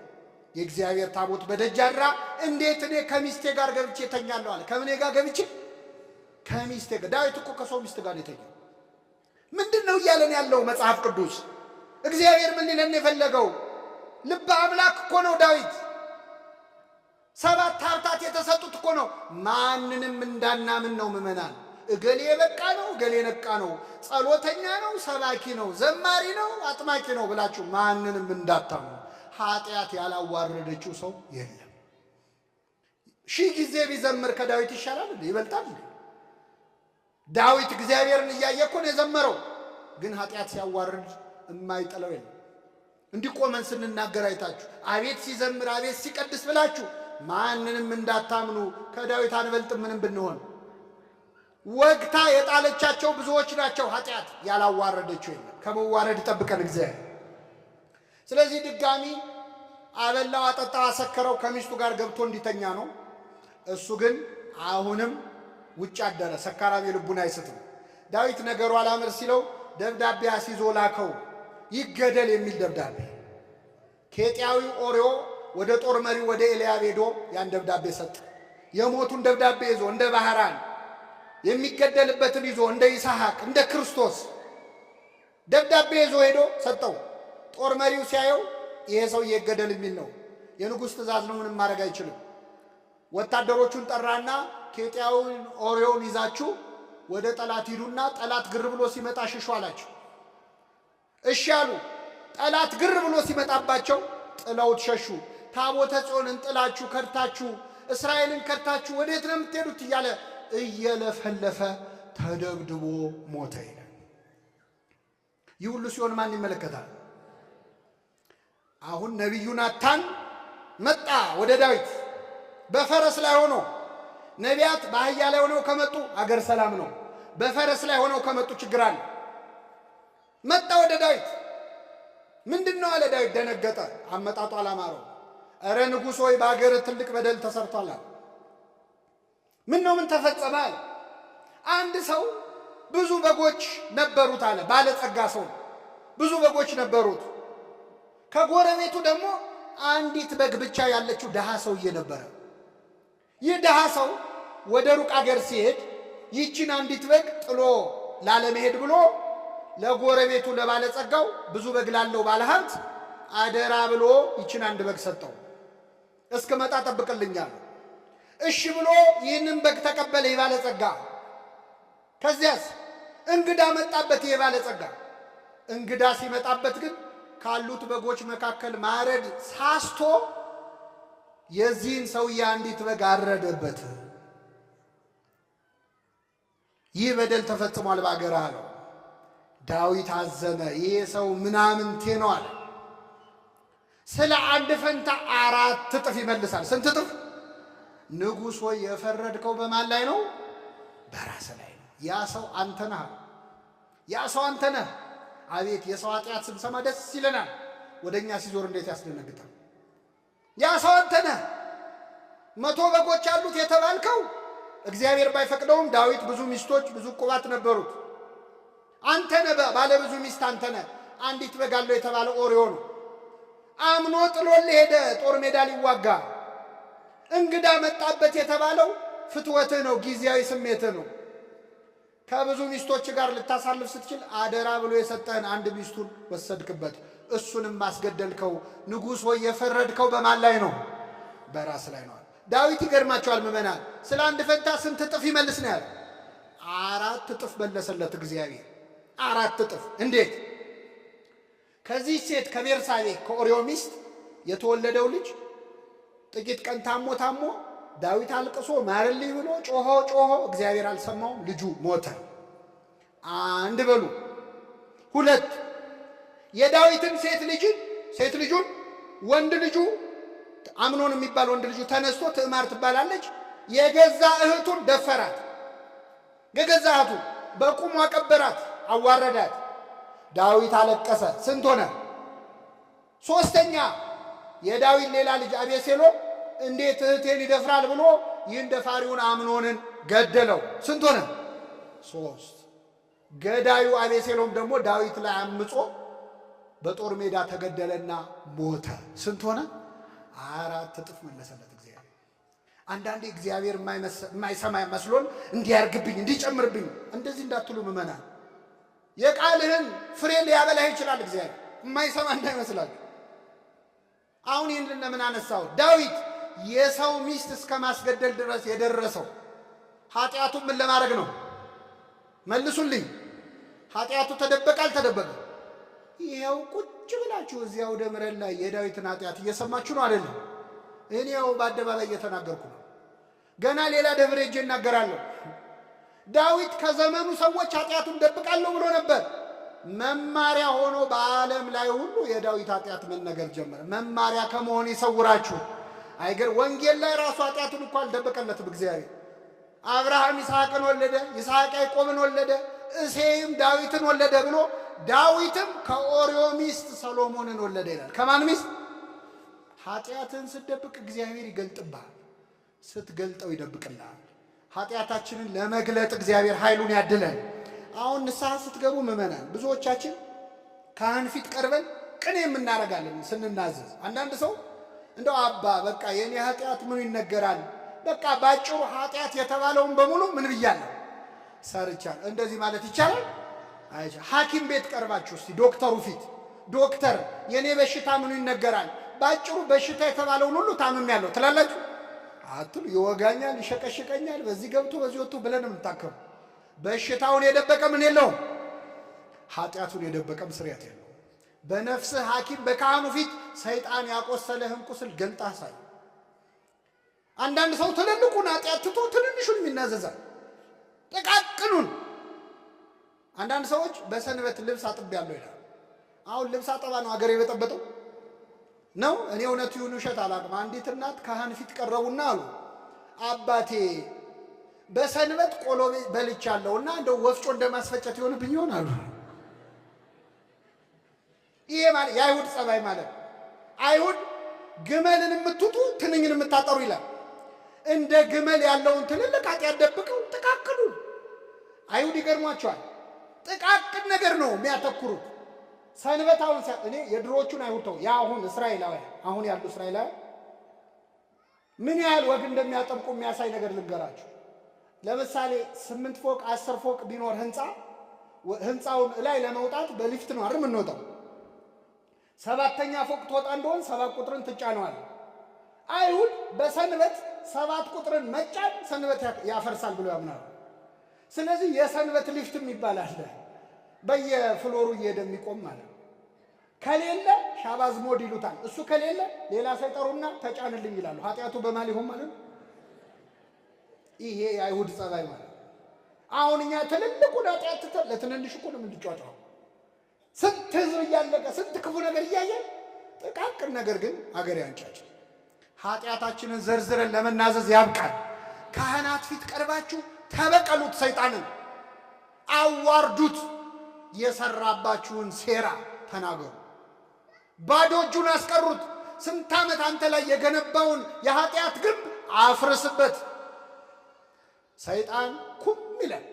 የእግዚአብሔር ታቦት በደጅ አድራ፣ እንዴት እኔ ከሚስቴ ጋር ገብቼ ተኛለሁ አለ። ከምኔ ጋር ገብቼ? ከሚስቴ ጋር። ዳዊት እኮ ከሰው ሚስት ጋር የተኛው። ምንድን ነው እያለን ያለው መጽሐፍ ቅዱስ? እግዚአብሔር ምን ሊለን የፈለገው? ልበ አምላክ እኮ ነው ዳዊት። 7 ሀብታት የተሰጡት እኮ ነው። ማንንም እንዳናምን ነው ምእመናን። እገሌ የበቃ ነው፣ እገሌ ነቃ ነው፣ ጸሎተኛ ነው፣ ሰባኪ ነው፣ ዘማሪ ነው፣ አጥማቂ ነው ብላችሁ ማንንም እንዳታምኑ። ኃጢአት ያላዋረደችው ሰው የለም። 1000 ጊዜ ቢዘምር ከዳዊት ይሻላል እንዴ? ይበልጣል እንዴ? ዳዊት እግዚአብሔርን እያየ እኮ ነው የዘመረው። ግን ኃጢአት ሲያዋርድ የማይጠለው የለም። እንዲቆመን ስንናገር አይታችሁ አቤት ሲዘምር አቤት ሲቀድስ ብላችሁ ማንንም እንዳታምኑ። ከዳዊት አንበልጥም ምንም ብንሆን። ወግታ የጣለቻቸው ብዙዎች ናቸው። ኃጢአት ያላዋረደችው የለም። ከመዋረድ ይጠብቀን እግዚአብሔር። ስለዚህ ድጋሚ አበላው፣ አጠጣው፣ አሰከረው፣ ከሚስቱ ጋር ገብቶ እንዲተኛ ነው። እሱ ግን አሁንም ውጭ አደረ። ሰካራም የልቡን አይስትም። ዳዊት ነገሩ አላምር ሲለው ደብዳቤ አስይዞ ላከው፣ ይገደል የሚል ደብዳቤ። ኬጢያዊው ኦርዮ ወደ ጦር መሪው ወደ ኤልያብ ሄዶ ያን ደብዳቤ ሰጠ። የሞቱን ደብዳቤ ይዞ እንደ ባህራን፣ የሚገደልበትን ይዞ እንደ ይስሐቅ እንደ ክርስቶስ ደብዳቤ ይዞ ሄዶ ሰጠው። ጦር መሪው ሲያየው ይሄ ሰው ይገደል የሚል ነው፣ የንጉሥ ትእዛዝ ነው፣ ምንም ማድረግ አይችልም። ወታደሮቹን ጠራና ኬጢያዊውን ኦርዮን ይዛችሁ ወደ ጠላት ሂዱና ጠላት ግር ብሎ ሲመጣ ሽሹ አላቸው። እሺ አሉ። ጠላት ግር ብሎ ሲመጣባቸው ጥለውት ሸሹ። ታቦተ ጽዮንን ጥላችሁ ከድታችሁ እስራኤልን ከድታችሁ ወዴት ነው የምትሄዱት? እያለ እየለፈለፈ ተደብድቦ ሞተ ይላል። ይህ ሁሉ ሲሆን ማን ይመለከታል? አሁን ነቢዩ ናታን መጣ ወደ ዳዊት በፈረስ ላይ ሆኖ። ነቢያት በአህያ ላይ ሆነው ከመጡ አገር ሰላም ነው። በፈረስ ላይ ሆነው ከመጡ ችግር አለ። መጣ ወደ ዳዊት። ምንድን ነው አለ ዳዊት። ደነገጠ። አመጣጡ አላማረው። እረ ንጉሥ ሆይ በአገር ትልቅ በደል ተሰርቷል አለ። ምን ነው ምን ተፈጸመ አለ። አንድ ሰው ብዙ በጎች ነበሩት አለ። ባለጸጋ ሰው ብዙ በጎች ነበሩት። ከጎረቤቱ ደግሞ አንዲት በግ ብቻ ያለችው ድሃ ሰውዬ ነበረ። ይህ ድሃ ሰው ወደ ሩቅ አገር ሲሄድ ይችን አንዲት በግ ጥሎ ላለመሄድ ብሎ ለጎረቤቱ ለባለጸጋው ብዙ በግ ላለው ባለሀብት አደራ ብሎ ይችን አንድ በግ ሰጠው። እስክመጣ ጠብቅልኛል። እሺ ብሎ ይህንን በግ ተቀበለ የባለጸጋ። ከዚያስ እንግዳ መጣበት። የባለጸጋ እንግዳ ሲመጣበት ግን ካሉት በጎች መካከል ማረድ ሳስቶ የዚህን ሰውዬ አንዲት በግ አረደበት። ይህ በደል ተፈጽሟል በአገር አለው። ዳዊት አዘነ። ይሄ ሰው ምናምንቴ ነው አለ። ስለ አንድ ፈንታ 4 እጥፍ ይመልሳል። ስንት እጥፍ? ንጉሥ ሆይ የፈረድከው በማን ላይ ነው? በራስ ላይ ነው። ያ ሰው አንተ ነህ። ያ ሰው አንተ ነህ። አቤት የሰው ኃጢአት ስንሰማ ደስ ይለናል። ወደኛ ሲዞር እንዴት ያስደነግጣል። ያ ሰው አንተ ነህ። 100 በጎች አሉት የተባልከው እግዚአብሔር ባይፈቅደውም ዳዊት ብዙ ሚስቶች ብዙ ቁባት ነበሩት። አንተ ነህ ባለ ብዙ ሚስት አንተ ነህ። አንዲት በግ አለው የተባለው ኦርዮ ነው። አምኖ ጥሎልህ ሄደ ጦር ሜዳ ሊዋጋ። እንግዳ መጣበት የተባለው ፍትወትህ ነው፣ ጊዜያዊ ስሜትህ ነው። ከብዙ ሚስቶች ጋር ልታሳልፍ ስትችል አደራ ብሎ የሰጠህን አንድ ሚስቱን ወሰድክበት፣ እሱንም ማስገደልከው። ንጉሥ ሆይ የፈረድከው በማን ላይ ነው? በራስ ላይ ነው። ዳዊት ይገርማቸዋል ምዕመናን፣ ስለ አንድ ፈንታ ስንት እጥፍ ይመልስ ነው ያለ? 4 እጥፍ መለሰለት እግዚአብሔር። 4 እጥፍ። እንዴት? ከዚህ ሴት ከቤርሳቤ ከኦርዮ ሚስት የተወለደው ልጅ ጥቂት ቀን ታሞ ዳዊት አልቅሶ ማርልኝ ብሎ ጮሆ እግዚአብሔር አልሰማውም፣ ልጁ ሞተ። አንድ በሉ። 2 የዳዊትን ሴት ልጁን ወንድ ልጁ አምኖን የሚባል ወንድ ልጁ ተነስቶ ትዕማር ትባላለች፣ የገዛ እህቱን ደፈራት። የገዛ እህቱ በቁሙ አቀበራት፣ አዋረዳት። ዳዊት አለቀሰ። ስንት ሆነ? 3ኛ የዳዊት ሌላ ልጅ አቤሴሎም እንዴት እህቴን ይደፍራል ብሎ ይህን ደፋሪውን አምኖንን ገደለው። ስንት ሆነ? 3። ገዳዩ አቤሴሎም ደግሞ ዳዊት ላይ አምጾ በጦር ሜዳ ተገደለና ሞተ። ስንት ሆነ? 4 እጥፍ መለሰለት እግዚአብሔር። አንዳንዴ እግዚአብሔር የማይሰማ መስሎን እንዲያርግብኝ እንዲጨምርብኝ፣ እንደዚህ እንዳትሉ ምዕመናን። የቃልህን ፍሬ ሊያበላህ ይችላል እግዚአብሔር፣ የማይሰማ እንዳይመስላችሁ። አሁን ይህን ለምን አነሳው? ዳዊት የሰው ሚስት እስከ ማስገደል ድረስ የደረሰው ኃጢአቱን ምን ለማድረግ ነው? መልሱልኝ። ኃጢአቱ ተደበቀ አልተደበቀ? ይኸው ቁጭ ብላችሁ እዚያው ደምረን ላይ የዳዊትን ኃጢአት እየሰማችሁ ነው አይደለም? እኔው በአደባባይ እየተናገርኩ ነው። ገና ሌላ ደብረ ሄጄ እናገራለሁ። ዳዊት ከዘመኑ ሰዎች ኃጢአቱን ደብቃለሁ ብሎ ነበር። መማሪያ ሆኖ በዓለም ላይ ሁሉ የዳዊት ኃጢአት መነገር ጀመረ። መማሪያ ከመሆን ይሰውራችሁ። አይገር ወንጌል ላይ ራሱ ኃጢአቱን እንኳን አልደበቀለትም እግዚአብሔር። አብርሃም ይስሐቅን ወለደ፣ ይስሐቅ ያዕቆብን ወለደ፣ እሴይም ዳዊትን ወለደ ብሎ ዳዊትም ከኦርዮ ሚስት ሰሎሞንን ወለደ ይላል። ከማን ሚስት? ኃጢአትን ስትደብቅ እግዚአብሔር ይገልጥብሃል፣ ስትገልጠው ይደብቅልሃል። ኃጢአታችንን ለመግለጥ እግዚአብሔር ኃይሉን ያድለን። አሁን ንስሐ ስትገቡ ምዕመናን ብዙዎቻችን ካህን ፊት ቀርበን ቅኔ የምናረጋለን ስንናዘዝ። አንዳንድ ሰው እንደው አባ በቃ የኔ ኃጢአት ምኑ ይነገራል፣ በቃ ባጭሩ ኃጢአት የተባለውን በሙሉ ምን ብያለሁ ሰርቻለሁ። እንደዚህ ማለት ይቻላል? አይቻልም። ሐኪም ቤት ቀርባችሁ እስቲ ዶክተሩ ፊት ዶክተር የኔ በሽታ ምኑ ይነገራል፣ ባጭሩ በሽታ የተባለውን ሁሉ ታምሜያለሁ ትላላችሁ? አትሉ። ይወጋኛል፣ ይሸቀሽቀኛል፣ በዚህ ገብቶ በዚህ ወጥቶ ብለን የምታከሙ። በሽታውን የደበቀ ምን የለውም፣ ኃጢአቱን የደበቀም ስርየት የለውም። በነፍስህ ሐኪም በካህኑ ፊት ሰይጣን ያቆሰለህን ቁስል ገልጣ ሳይ። አንዳንድ ሰው ትልልቁን ኃጢአት ትቶ ትንንሹን የሚናዘዛል፣ ጥቃቅኑን። አንዳንድ ሰዎች በሰንበት ልብስ አጥቤያለሁ ይላል። አሁን ልብስ አጠባ ነው አገር የበጠበጠው ነው። እኔ እውነቱ ይሁን ውሸት አላውቅም። አንዲት እናት ካህን ፊት ቀረቡና አሉ አባቴ በሰንበት ቆሎ በልቻለሁና እንደው ወፍጮ እንደማስፈጨት ይሆንብኝ ይሆን አሉ። ይሄ ማለት የአይሁድ ጸባይ ማለት ነው። አይሁድ ግመልን የምትውጡ ትንኝን የምታጠሩ ይላል። እንደ ግመል ያለውን ትልልቅ ኃጢአት ደብቀው ጥቃቅኑን። አይሁድ ይገርሟቸዋል። ጥቃቅን ነገር ነው የሚያተኩሩት። ሰንበት አሁን እኔ የድሮዎቹን አይሁድ ተው፣ አሁን እስራኤላውያን አሁን ያሉ እስራኤላውያን ምን ያህል ወግ እንደሚያጠብቁ የሚያሳይ ነገር ልንገራችሁ። ለምሳሌ 8 ፎቅ 10 ፎቅ ቢኖር ህንፃውን ላይ ለመውጣት በሊፍት ነው አይደል የምንወጣው። 7ኛ ፎቅ ትወጣ እንደሆን 7 ቁጥርን ትጫነዋል። አይሁድ በሰንበት 7 ቁጥርን መጫን ሰንበት ያፈርሳል ብሎ ያምናሉ። ስለዚህ የሰንበት ሊፍትም ይባላል፣ በየፍሎሩ እየሄደ የሚቆም ማለት ነው። ከሌለ ሻባዝ ሞድ ይሉታል። እሱ ከሌለ ሌላ ሳይጠሩና ተጫንልኝ ይላሉ። ኃጢአቱ በማል ይሆን ማለት ነው። ይሄ የአይሁድ ጸባይ ማለት ነው። አሁን እኛ ትልልቁን ኃጢአት ትተን ለትንንሽ እኮ ነው የምንጫጫው። ስንት ህዝብ እያለቀ ስንት ክፉ ነገር እያየን ጥቃቅን ነገር ግን አገር ያንጫጭ። ኃጢአታችንን ዘርዝረን ለመናዘዝ ያብቃል። ካህናት ፊት ቀርባችሁ ተበቀሉት፣ ሰይጣንን አዋርዱት፣ የሰራባችሁን ሴራ ተናገሩ፣ ባዶ እጁን አስቀሩት። ስንት ዓመት አንተ ላይ የገነባውን የኃጢአት ግንብ አፍርስበት። ሰይጣን ኩም ይላል፣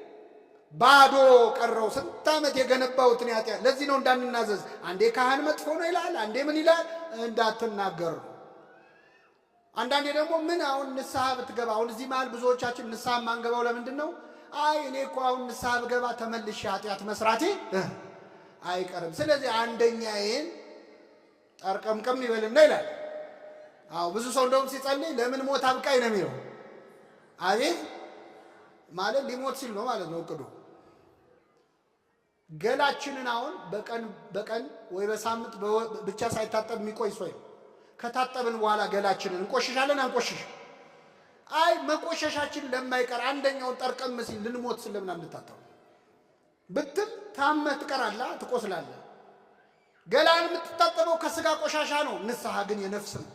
ባዶ ቀረው። ስንት ዓመት የገነባውትን ኃጢአት። ለዚህ ነው እንዳንናዘዝ። አንዴ ካህን መጥፎ ነው ይላል፣ አንዴ ምን ይላል፣ እንዳትናገሩ። አንዳንዴ ደግሞ ምን አሁን ንስሐ ብትገባ፣ አሁን እዚህ መሃል ብዙዎቻችን ንስሐ ማንገባው ለምንድን ነው? አይ እኔ እኮ አሁን ንስሐ ብገባ ተመልሼ ኃጢአት መስራቴ አይቀርም፣ ስለዚህ አንደኛዬን ጠርቀምቀም ይበልና ይላል። አዎ ብዙ ሰው እንደውም ሲጸልይ ለምን ሞት አብቃኝ ነው የሚለው። አቤት ማለት ሊሞት ሲል ነው ማለት ነው እቅዱ። ገላችንን አሁን በቀን ወይ በሳምንት ብቻ ሳይታጠብ የሚቆይ ሰው ከታጠብን በኋላ ገላችንን እንቆሽሻለን አንቆሽሽ? አይ መቆሸሻችን ለማይቀር አንደኛውን ጠርቀም ሲል ልንሞት ስለምን አንታጠብ ብትል ታመህ ትቀራለህ፣ ትቆስላለህ። ገላን የምትታጠበው ከስጋ ቆሻሻ ነው። ንስሐ ግን የነፍስ ነው።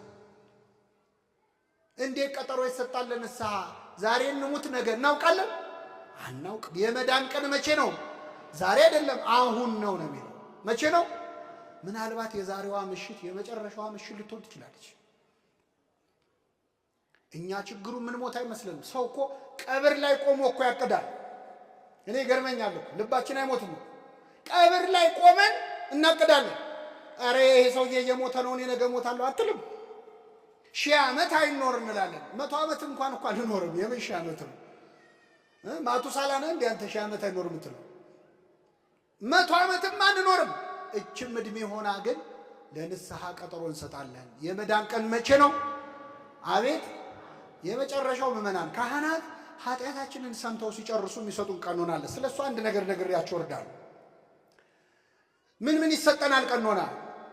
እንዴት ቀጠሮ ይሰጣል ለንስሐ? ዛሬ እንሙት ነገ እናውቃለን? አናውቅም። የመዳን ቀን መቼ ነው? ዛሬ አይደለም አሁን ነው ነው የሚለው። መቼ ነው? ምናልባት የዛሬዋ ምሽት የመጨረሻዋ ምሽት ልትሆን ትችላለች። እኛ ችግሩ ምን ሞት አይመስልም። ሰው እኮ ቀብር ላይ ቆሞ እኮ ያቅዳል። እኔ ይገርመኛል እኮ ልባችን አይሞትም። ቀብር ላይ ቆመን እናቅዳለን። አረ ይሄ ሰውዬ እየሞተ ነው እኔ ነገ ሞታለሁ አትልም። 1000 ዓመት አይኖር እንላለን። 100 ዓመት እንኳን እኮ አንኖርም። የምን 1000 ዓመት ነው? ማቱሳላ ነህ እንዴ አንተ 1000 ዓመት አይኖርም የምትለው? 100 ዓመትም አንኖርም። እችም እድሜ ሆና ግን ለንስሐ ቀጠሮ እንሰጣለን። የመዳን ቀን መቼ ነው? አቤት የመጨረሻው ምዕመናን ካህናት ኃጢአታችንን ሰምተው ሲጨርሱ የሚሰጡን ቀኖና አለ። ስለሱ አንድ ነገር ነግሬያቸው እወርዳለሁ። ምን ይሰጠናል? ቀኖና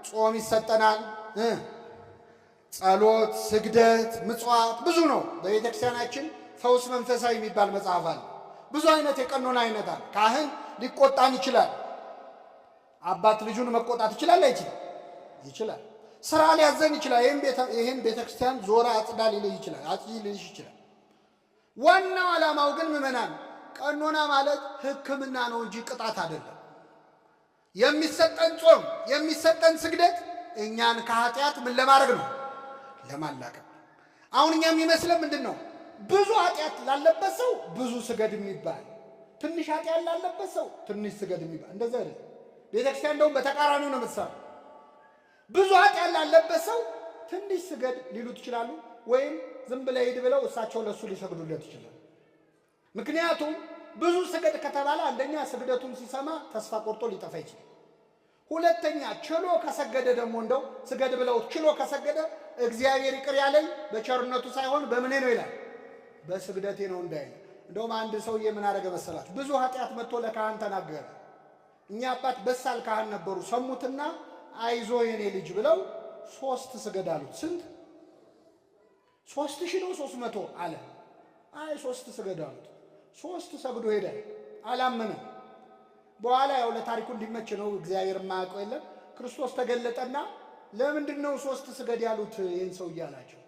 ጾም ይሰጠናል፣ ጸሎት፣ ስግደት፣ ምጽዋት ብዙ ነው። በቤተ ክርስቲያናችን ፈውስ መንፈሳዊ የሚባል መጽሐፍ አለ። ብዙ አይነት የቀኖና አይነት አለ። ካህን ሊቆጣን ይችላል። አባት ልጁን መቆጣት ይችላል አይችልም? ይችላል። ስራ ሊያዘን ይችላል። ይሄን ቤተክርስቲያን ዞራ አጽዳ ሊልህ ይችላል፣ አጽጂ ሊልሽ ይችላል። ዋናው ዓላማው ግን ምዕመናን ቀኖና ማለት ሕክምና ነው እንጂ ቅጣት አይደለም። የሚሰጠን ጾም፣ የሚሰጠን ስግደት እኛን ከኃጢአት ምን ለማድረግ ነው? ለማላቀቅ። አሁን እኛ የሚመስለን ምንድን ነው? ብዙ ኃጢአት ላለበት ሰው ብዙ ስገድ የሚባል፣ ትንሽ ኃጢአት ላለበት ሰው ትንሽ ስገድ የሚባል እንደዛ አይደለም። ቤተክርስቲያን እንደውም በተቃራኒው ነው የምትሰራው። ብዙ ኃጢአት ላለበት ሰው ትንሽ ስገድ ሊሉት ይችላሉ፣ ወይም ዝም ብለህ ሂድ ብለው እሳቸው ለሱ ሊሰግዱለት ይችላል። ምክንያቱም ብዙ ስገድ ከተባለ አንደኛ ስግደቱን ሲሰማ ተስፋ ቆርጦ ሊጠፋ ይችላል። ሁለተኛ ችሎ ከሰገደ ደግሞ እንደው ስገድ ብለው ችሎ ከሰገደ እግዚአብሔር ይቅር ያለኝ በቸርነቱ ሳይሆን በምኔ ነው ይላል፣ በስግደቴ ነው እንዳይል። እንደውም አንድ ሰውዬ ምን አደረገ መሰላችሁ? ብዙ ኃጢአት መጥቶ ለካህን ተናገረ። እኛ አባት በሳል ካህን ነበሩ። ሰሙትና አይዞ የኔ ልጅ ብለው 3 ስገድ አሉት። ስንት? 3000 ነው 300 አለ። አይ 3 ስገድ አሉት። 3 ሰግዶ ሄደ። አላመነም። በኋላ ያው ለታሪኩ እንዲመች ነው እግዚአብሔር የማያውቀው የለም። ክርስቶስ ተገለጠና ለምንድን ነው 3 ስገድ ያሉት ይህን ሰው እያላቸው?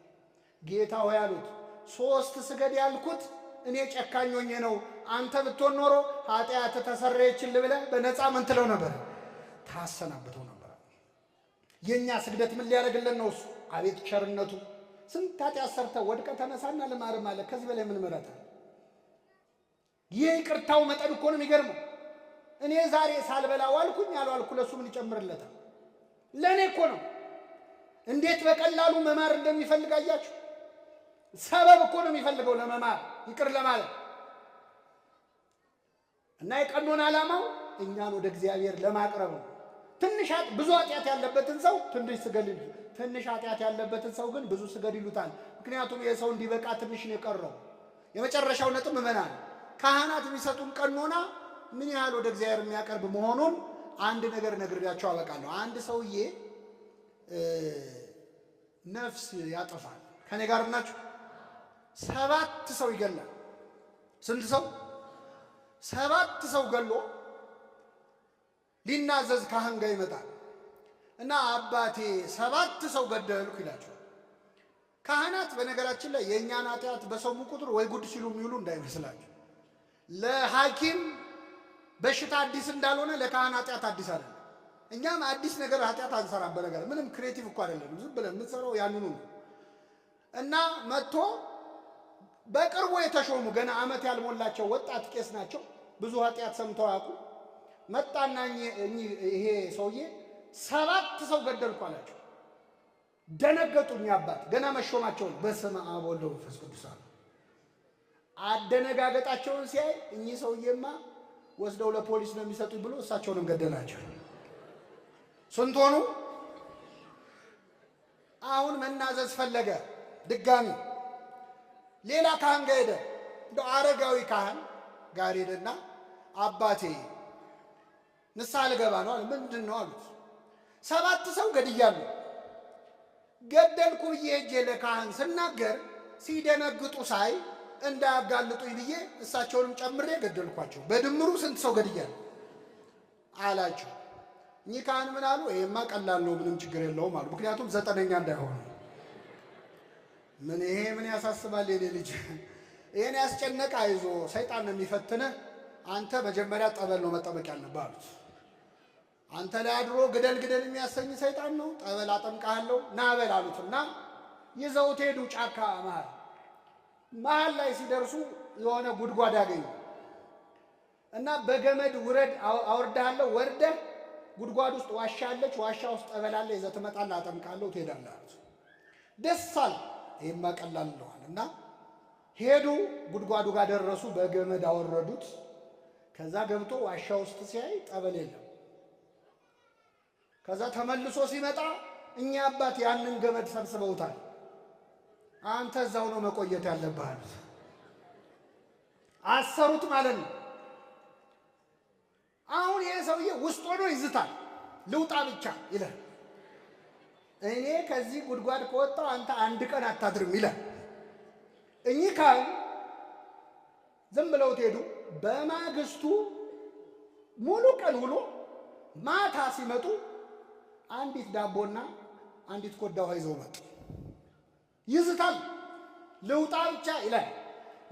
ጌታ ሆይ ያሉት 3 ስገድ ያልኩት እኔ ጨካኝ ሆኜ ነው። አንተ ብትሆን ኖሮ ኃጢአት ተሰረየችልህ ብለህ በነፃ ምን ትለው ነበር? ታሰናብተው ነበር። የኛ ስግደት ምን ሊያደርግልን ነው? እሱ አቤት ቸርነቱ! ስንት ኃጢአት ሰርተህ ወድቀህ ተነሳና ልማር ማለት ከዚህ በላይ ምን ምሕረት አለ? ይቅርታው መጠን እኮ ነው የሚገርመው። እኔ ዛሬ ሳልበላ ዋልኩኝ አልዋልኩ ለሱ ምን ይጨምርለታል? ለእኔ እኮ ነው። እንዴት በቀላሉ መማር እንደሚፈልግ አያችሁ? ሰበብ እኮ ነው የሚፈልገው ለመማር ይቅር ለማለት። እና የቀኖና ዓላማው እኛን ወደ እግዚአብሔር ለማቅረብ ነው። ብዙ ኃጢአት ያለበትን ሰው ትንሽ ስገድ ይሉታል። ትንሽ ኃጢአት ያለበትን ሰው ግን ብዙ ስገድ ይሉታል። ምክንያቱም የሰው እንዲበቃ ትንሽ ነው የቀረው። የመጨረሻው ነጥብ ምዕመናን ካህናት የሚሰጡን ቀኖና ምን ያህል ወደ እግዚአብሔር የሚያቀርብ መሆኑን አንድ ነገር ነግሬያቸው አበቃለሁ። አንድ ሰውዬ ነፍስ ያጠፋል። ከኔ ጋር ናችሁ? 7 ሰው ይገላል። ስንት ሰው? 7 ሰው ገሎ ሊናዘዝ ካህን ጋር ይመጣል እና አባቴ 7 ሰው ገደልኩ ይላቸዋል። ካህናት በነገራችን ላይ የእኛን ኃጢአት በሰሙ ቁጥር ወይ ጉድ ሲሉ የሚውሉ እንዳይመስላችሁ። ለሐኪም በሽታ አዲስ እንዳልሆነ ለካህን ኃጢአት አዲስ አይደለም። እኛም አዲስ ነገር ኃጢአት አንሰራም። በነገር ምንም ክሬቲቭ እኮ አይደለም። ዝም ብለን የምንሰራው ያንኑ ነው። እና መጥቶ በቅርቡ የተሾሙ ገና ዓመት ያልሞላቸው ወጣት ቄስ ናቸው። ብዙ ኃጢአት ሰምተው ያውቁ። መጣና ይሄ ሰውዬ 7 ሰው ገደልኩ አላቸው። ደነገጡ። እኛ አባት ገና መሾማቸው ነው። በስመ አብ ወወልድ ወመንፈስ ቅዱስ አሉ። አደነጋገጣቸውን ሲያይ እኚህ ሰውዬማ ወስደው ለፖሊስ ነው የሚሰጡኝ ብሎ እሳቸውንም ገደላቸው። ስንት ሆኑ? አሁን መናዘዝ ፈለገ። ድጋሚ ሌላ ካህን ጋር ሄደ። እንደው አረጋዊ ካህን ጋር ሄደና አባቴ ንስሐ ልገባ ነው አለ። ምንድን ነው አሉት። 7 ሰው ገድያለሁ። ገደልኩ ብዬ ሄጄ ለካህን ስናገር ሲደነግጡ ሳይ እንዳያጋልጡኝ ብዬ እሳቸውንም ጨምሬ ገደልኳቸው። በድምሩ ስንት ሰው ገድያለሁ አላቸው። እኚህ ካህን ምን አሉ? ይሄማ ቀላል ነው፣ ምንም ችግር የለውም አሉ። ምክንያቱም 9ኛ እንዳይሆኑ። ይሄ ምን ያሳስባል የኔ ልጅ፣ ይሄን ያስጨነቀ አይዞ ሰይጣን ነው የሚፈትንህ። አንተ መጀመሪያ ጠበል ነው መጠበቅ ያለብህ አሉት። አንተ ላይ አድሮ ግደል ግደል የሚያሰኝ ሰይጣን ነው። ጠበል አጠምቃለሁ ና በል አሉትና ይዘውት ሄዱ። ጫካ መሃል ላይ ሲደርሱ የሆነ ጉድጓድ አገኙ እና በገመድ ውረድ አወርድሃለሁ፣ ወርደህ ጉድጓድ ውስጥ ዋሻ አለች፣ ዋሻ ውስጥ ጠበል አለ፣ ይዘህ ትመጣለህ፣ አጠምቃለሁ፣ ትሄዳለህ አሉት። ደስ አለ። ይሄማ ቀላል ነዋል እና ሄዱ። ጉድጓዱ ጋር ደረሱ። በገመድ አወረዱት። ከዛ ገብቶ ዋሻ ውስጥ ሲያይ ጠበል የለም። ከዛ ተመልሶ ሲመጣ እኛ አባት ያንን ገመድ ሰብስበውታል፣ አንተ እዛው ነው መቆየት ያለብህ አሉት። አሰሩት ማለት ነው። አሁን ይሄ ሰውዬ ውስጥ ሆኖ ይዝታል። ልውጣ ብቻ ይላል። እኔ ከዚህ ጉድጓድ ከወጣው አንተ 1 ቀን አታድርም ይላል። እኚህ ካህን ዝም ብለው ሄዱ። በማግስቱ ሙሉ ቀን ውሎ ማታ ሲመጡ አንዲት ዳቦና አንዲት ኮዳ ውሃ ይዘው መጡ። ይዝታል። ልውጣ ብቻ ይላል።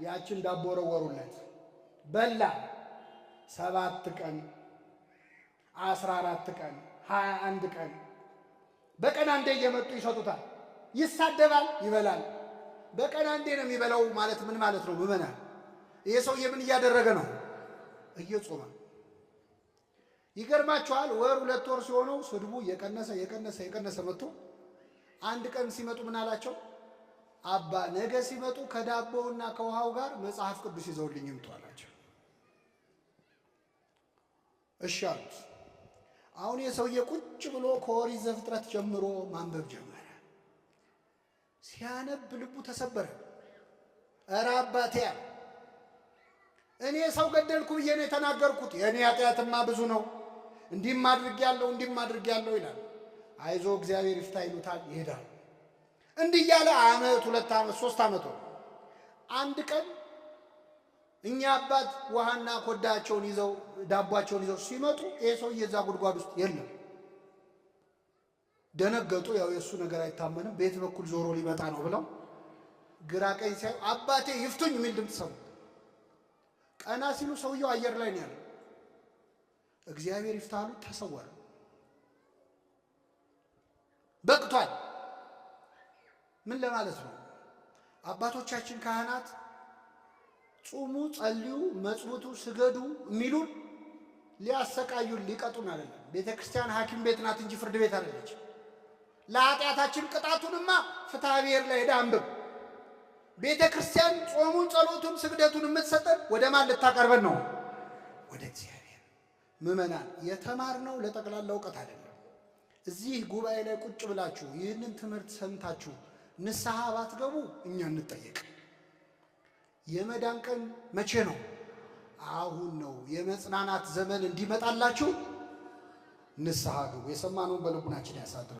ያችን ዳቦ ወረወሩለት። በላ። 7 ቀን 14 ቀን 21 ቀን በቀን አንዴ እየመጡ ይሰጡታል። ይሳደባል፣ ይበላል። በቀን አንዴ ነው የሚበላው ማለት ምን ማለት ነው? ምመናል ይሄ ሰውዬ ምን እያደረገ ነው? እየጾመ። ይገርማችኋል። ወር 2 ወር ሲሆነው ስድቡ የቀነሰ መጥቶ አንድ ቀን ሲመጡ ምን አላቸው? አባ ነገ ሲመጡ ከዳቦውና ከውሃው ጋር መጽሐፍ ቅዱስ ይዘውልኝ ይምጡ አላቸው። እሺ አሉት። አሁን የሰውዬ ቁጭ ብሎ ከኦሪት ዘፍጥረት ጀምሮ ማንበብ ጀመረ። ሲያነብ ልቡ ተሰበረ። ኧረ አባቴ እኔ ሰው ገደልኩ ብዬ ነው የተናገርኩት። የእኔ ኃጢአትማ ብዙ ነው፣ እንዲህም አድርጌያለሁ ይላል። አይዞ እግዚአብሔር ይፍታ ይሉታል፣ ይሄዳል። እንዲህ እያለ 1 2 ዓመት 3 ዓመት ሆነ። አንድ ቀን እኛ አባት ውሃና ኮዳቸውን ይዘው ዳቧቸውን ይዘው ሲመጡ ይሄ ሰውዬ እዛ ጉድጓድ ውስጥ የለም። ደነገጡ። ያው የእሱ ነገር አይታመንም፣ ቤት በኩል ዞሮ ሊመጣ ነው ብለው ግራ ቀኝ ሲያዩ አባቴ ይፍቱኝ የሚል ድምፅ ሰሙ። ቀና ሲሉ ሰውየው አየር ላይ ነው ያለው። እግዚአብሔር ይፍታሉ፣ ተሰወረ። በቅቷል። ምን ለማለት ነው? አባቶቻችን ካህናት ጹሙ፣ ጸልዩ፣ መጽውቱ፣ ስገዱ የሚሉን ሊያሰቃዩን ሊቀጡን አይደለም። ቤተ ክርስቲያን ሐኪም ቤት ናት እንጂ ፍርድ ቤት አይደለች። ለኃጢአታችን ቅጣቱንማ ፍትሐ ብሔር ላይ ሄደህ አንብብ። ቤተ ክርስቲያን ጾሙን፣ ጸሎቱን፣ ስግደቱን የምትሰጠን ወደ ማን ልታቀርበን ነው? ወደ እግዚአብሔር። ምዕመናን የተማርነው ለጠቅላላ እውቀት አይደለም። እዚህ ጉባኤ ላይ ቁጭ ብላችሁ ይህንን ትምህርት ሰምታችሁ ንስሐ ባትገቡ እኛ እንጠየቅ። የመዳን ቀን መቼ ነው? አሁን ነው። የመጽናናት ዘመን እንዲመጣላችሁ ንስሐ ግቡ። የሰማነውን በልቡናችን ያሳድር።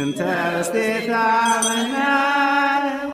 እንተ እስቴታ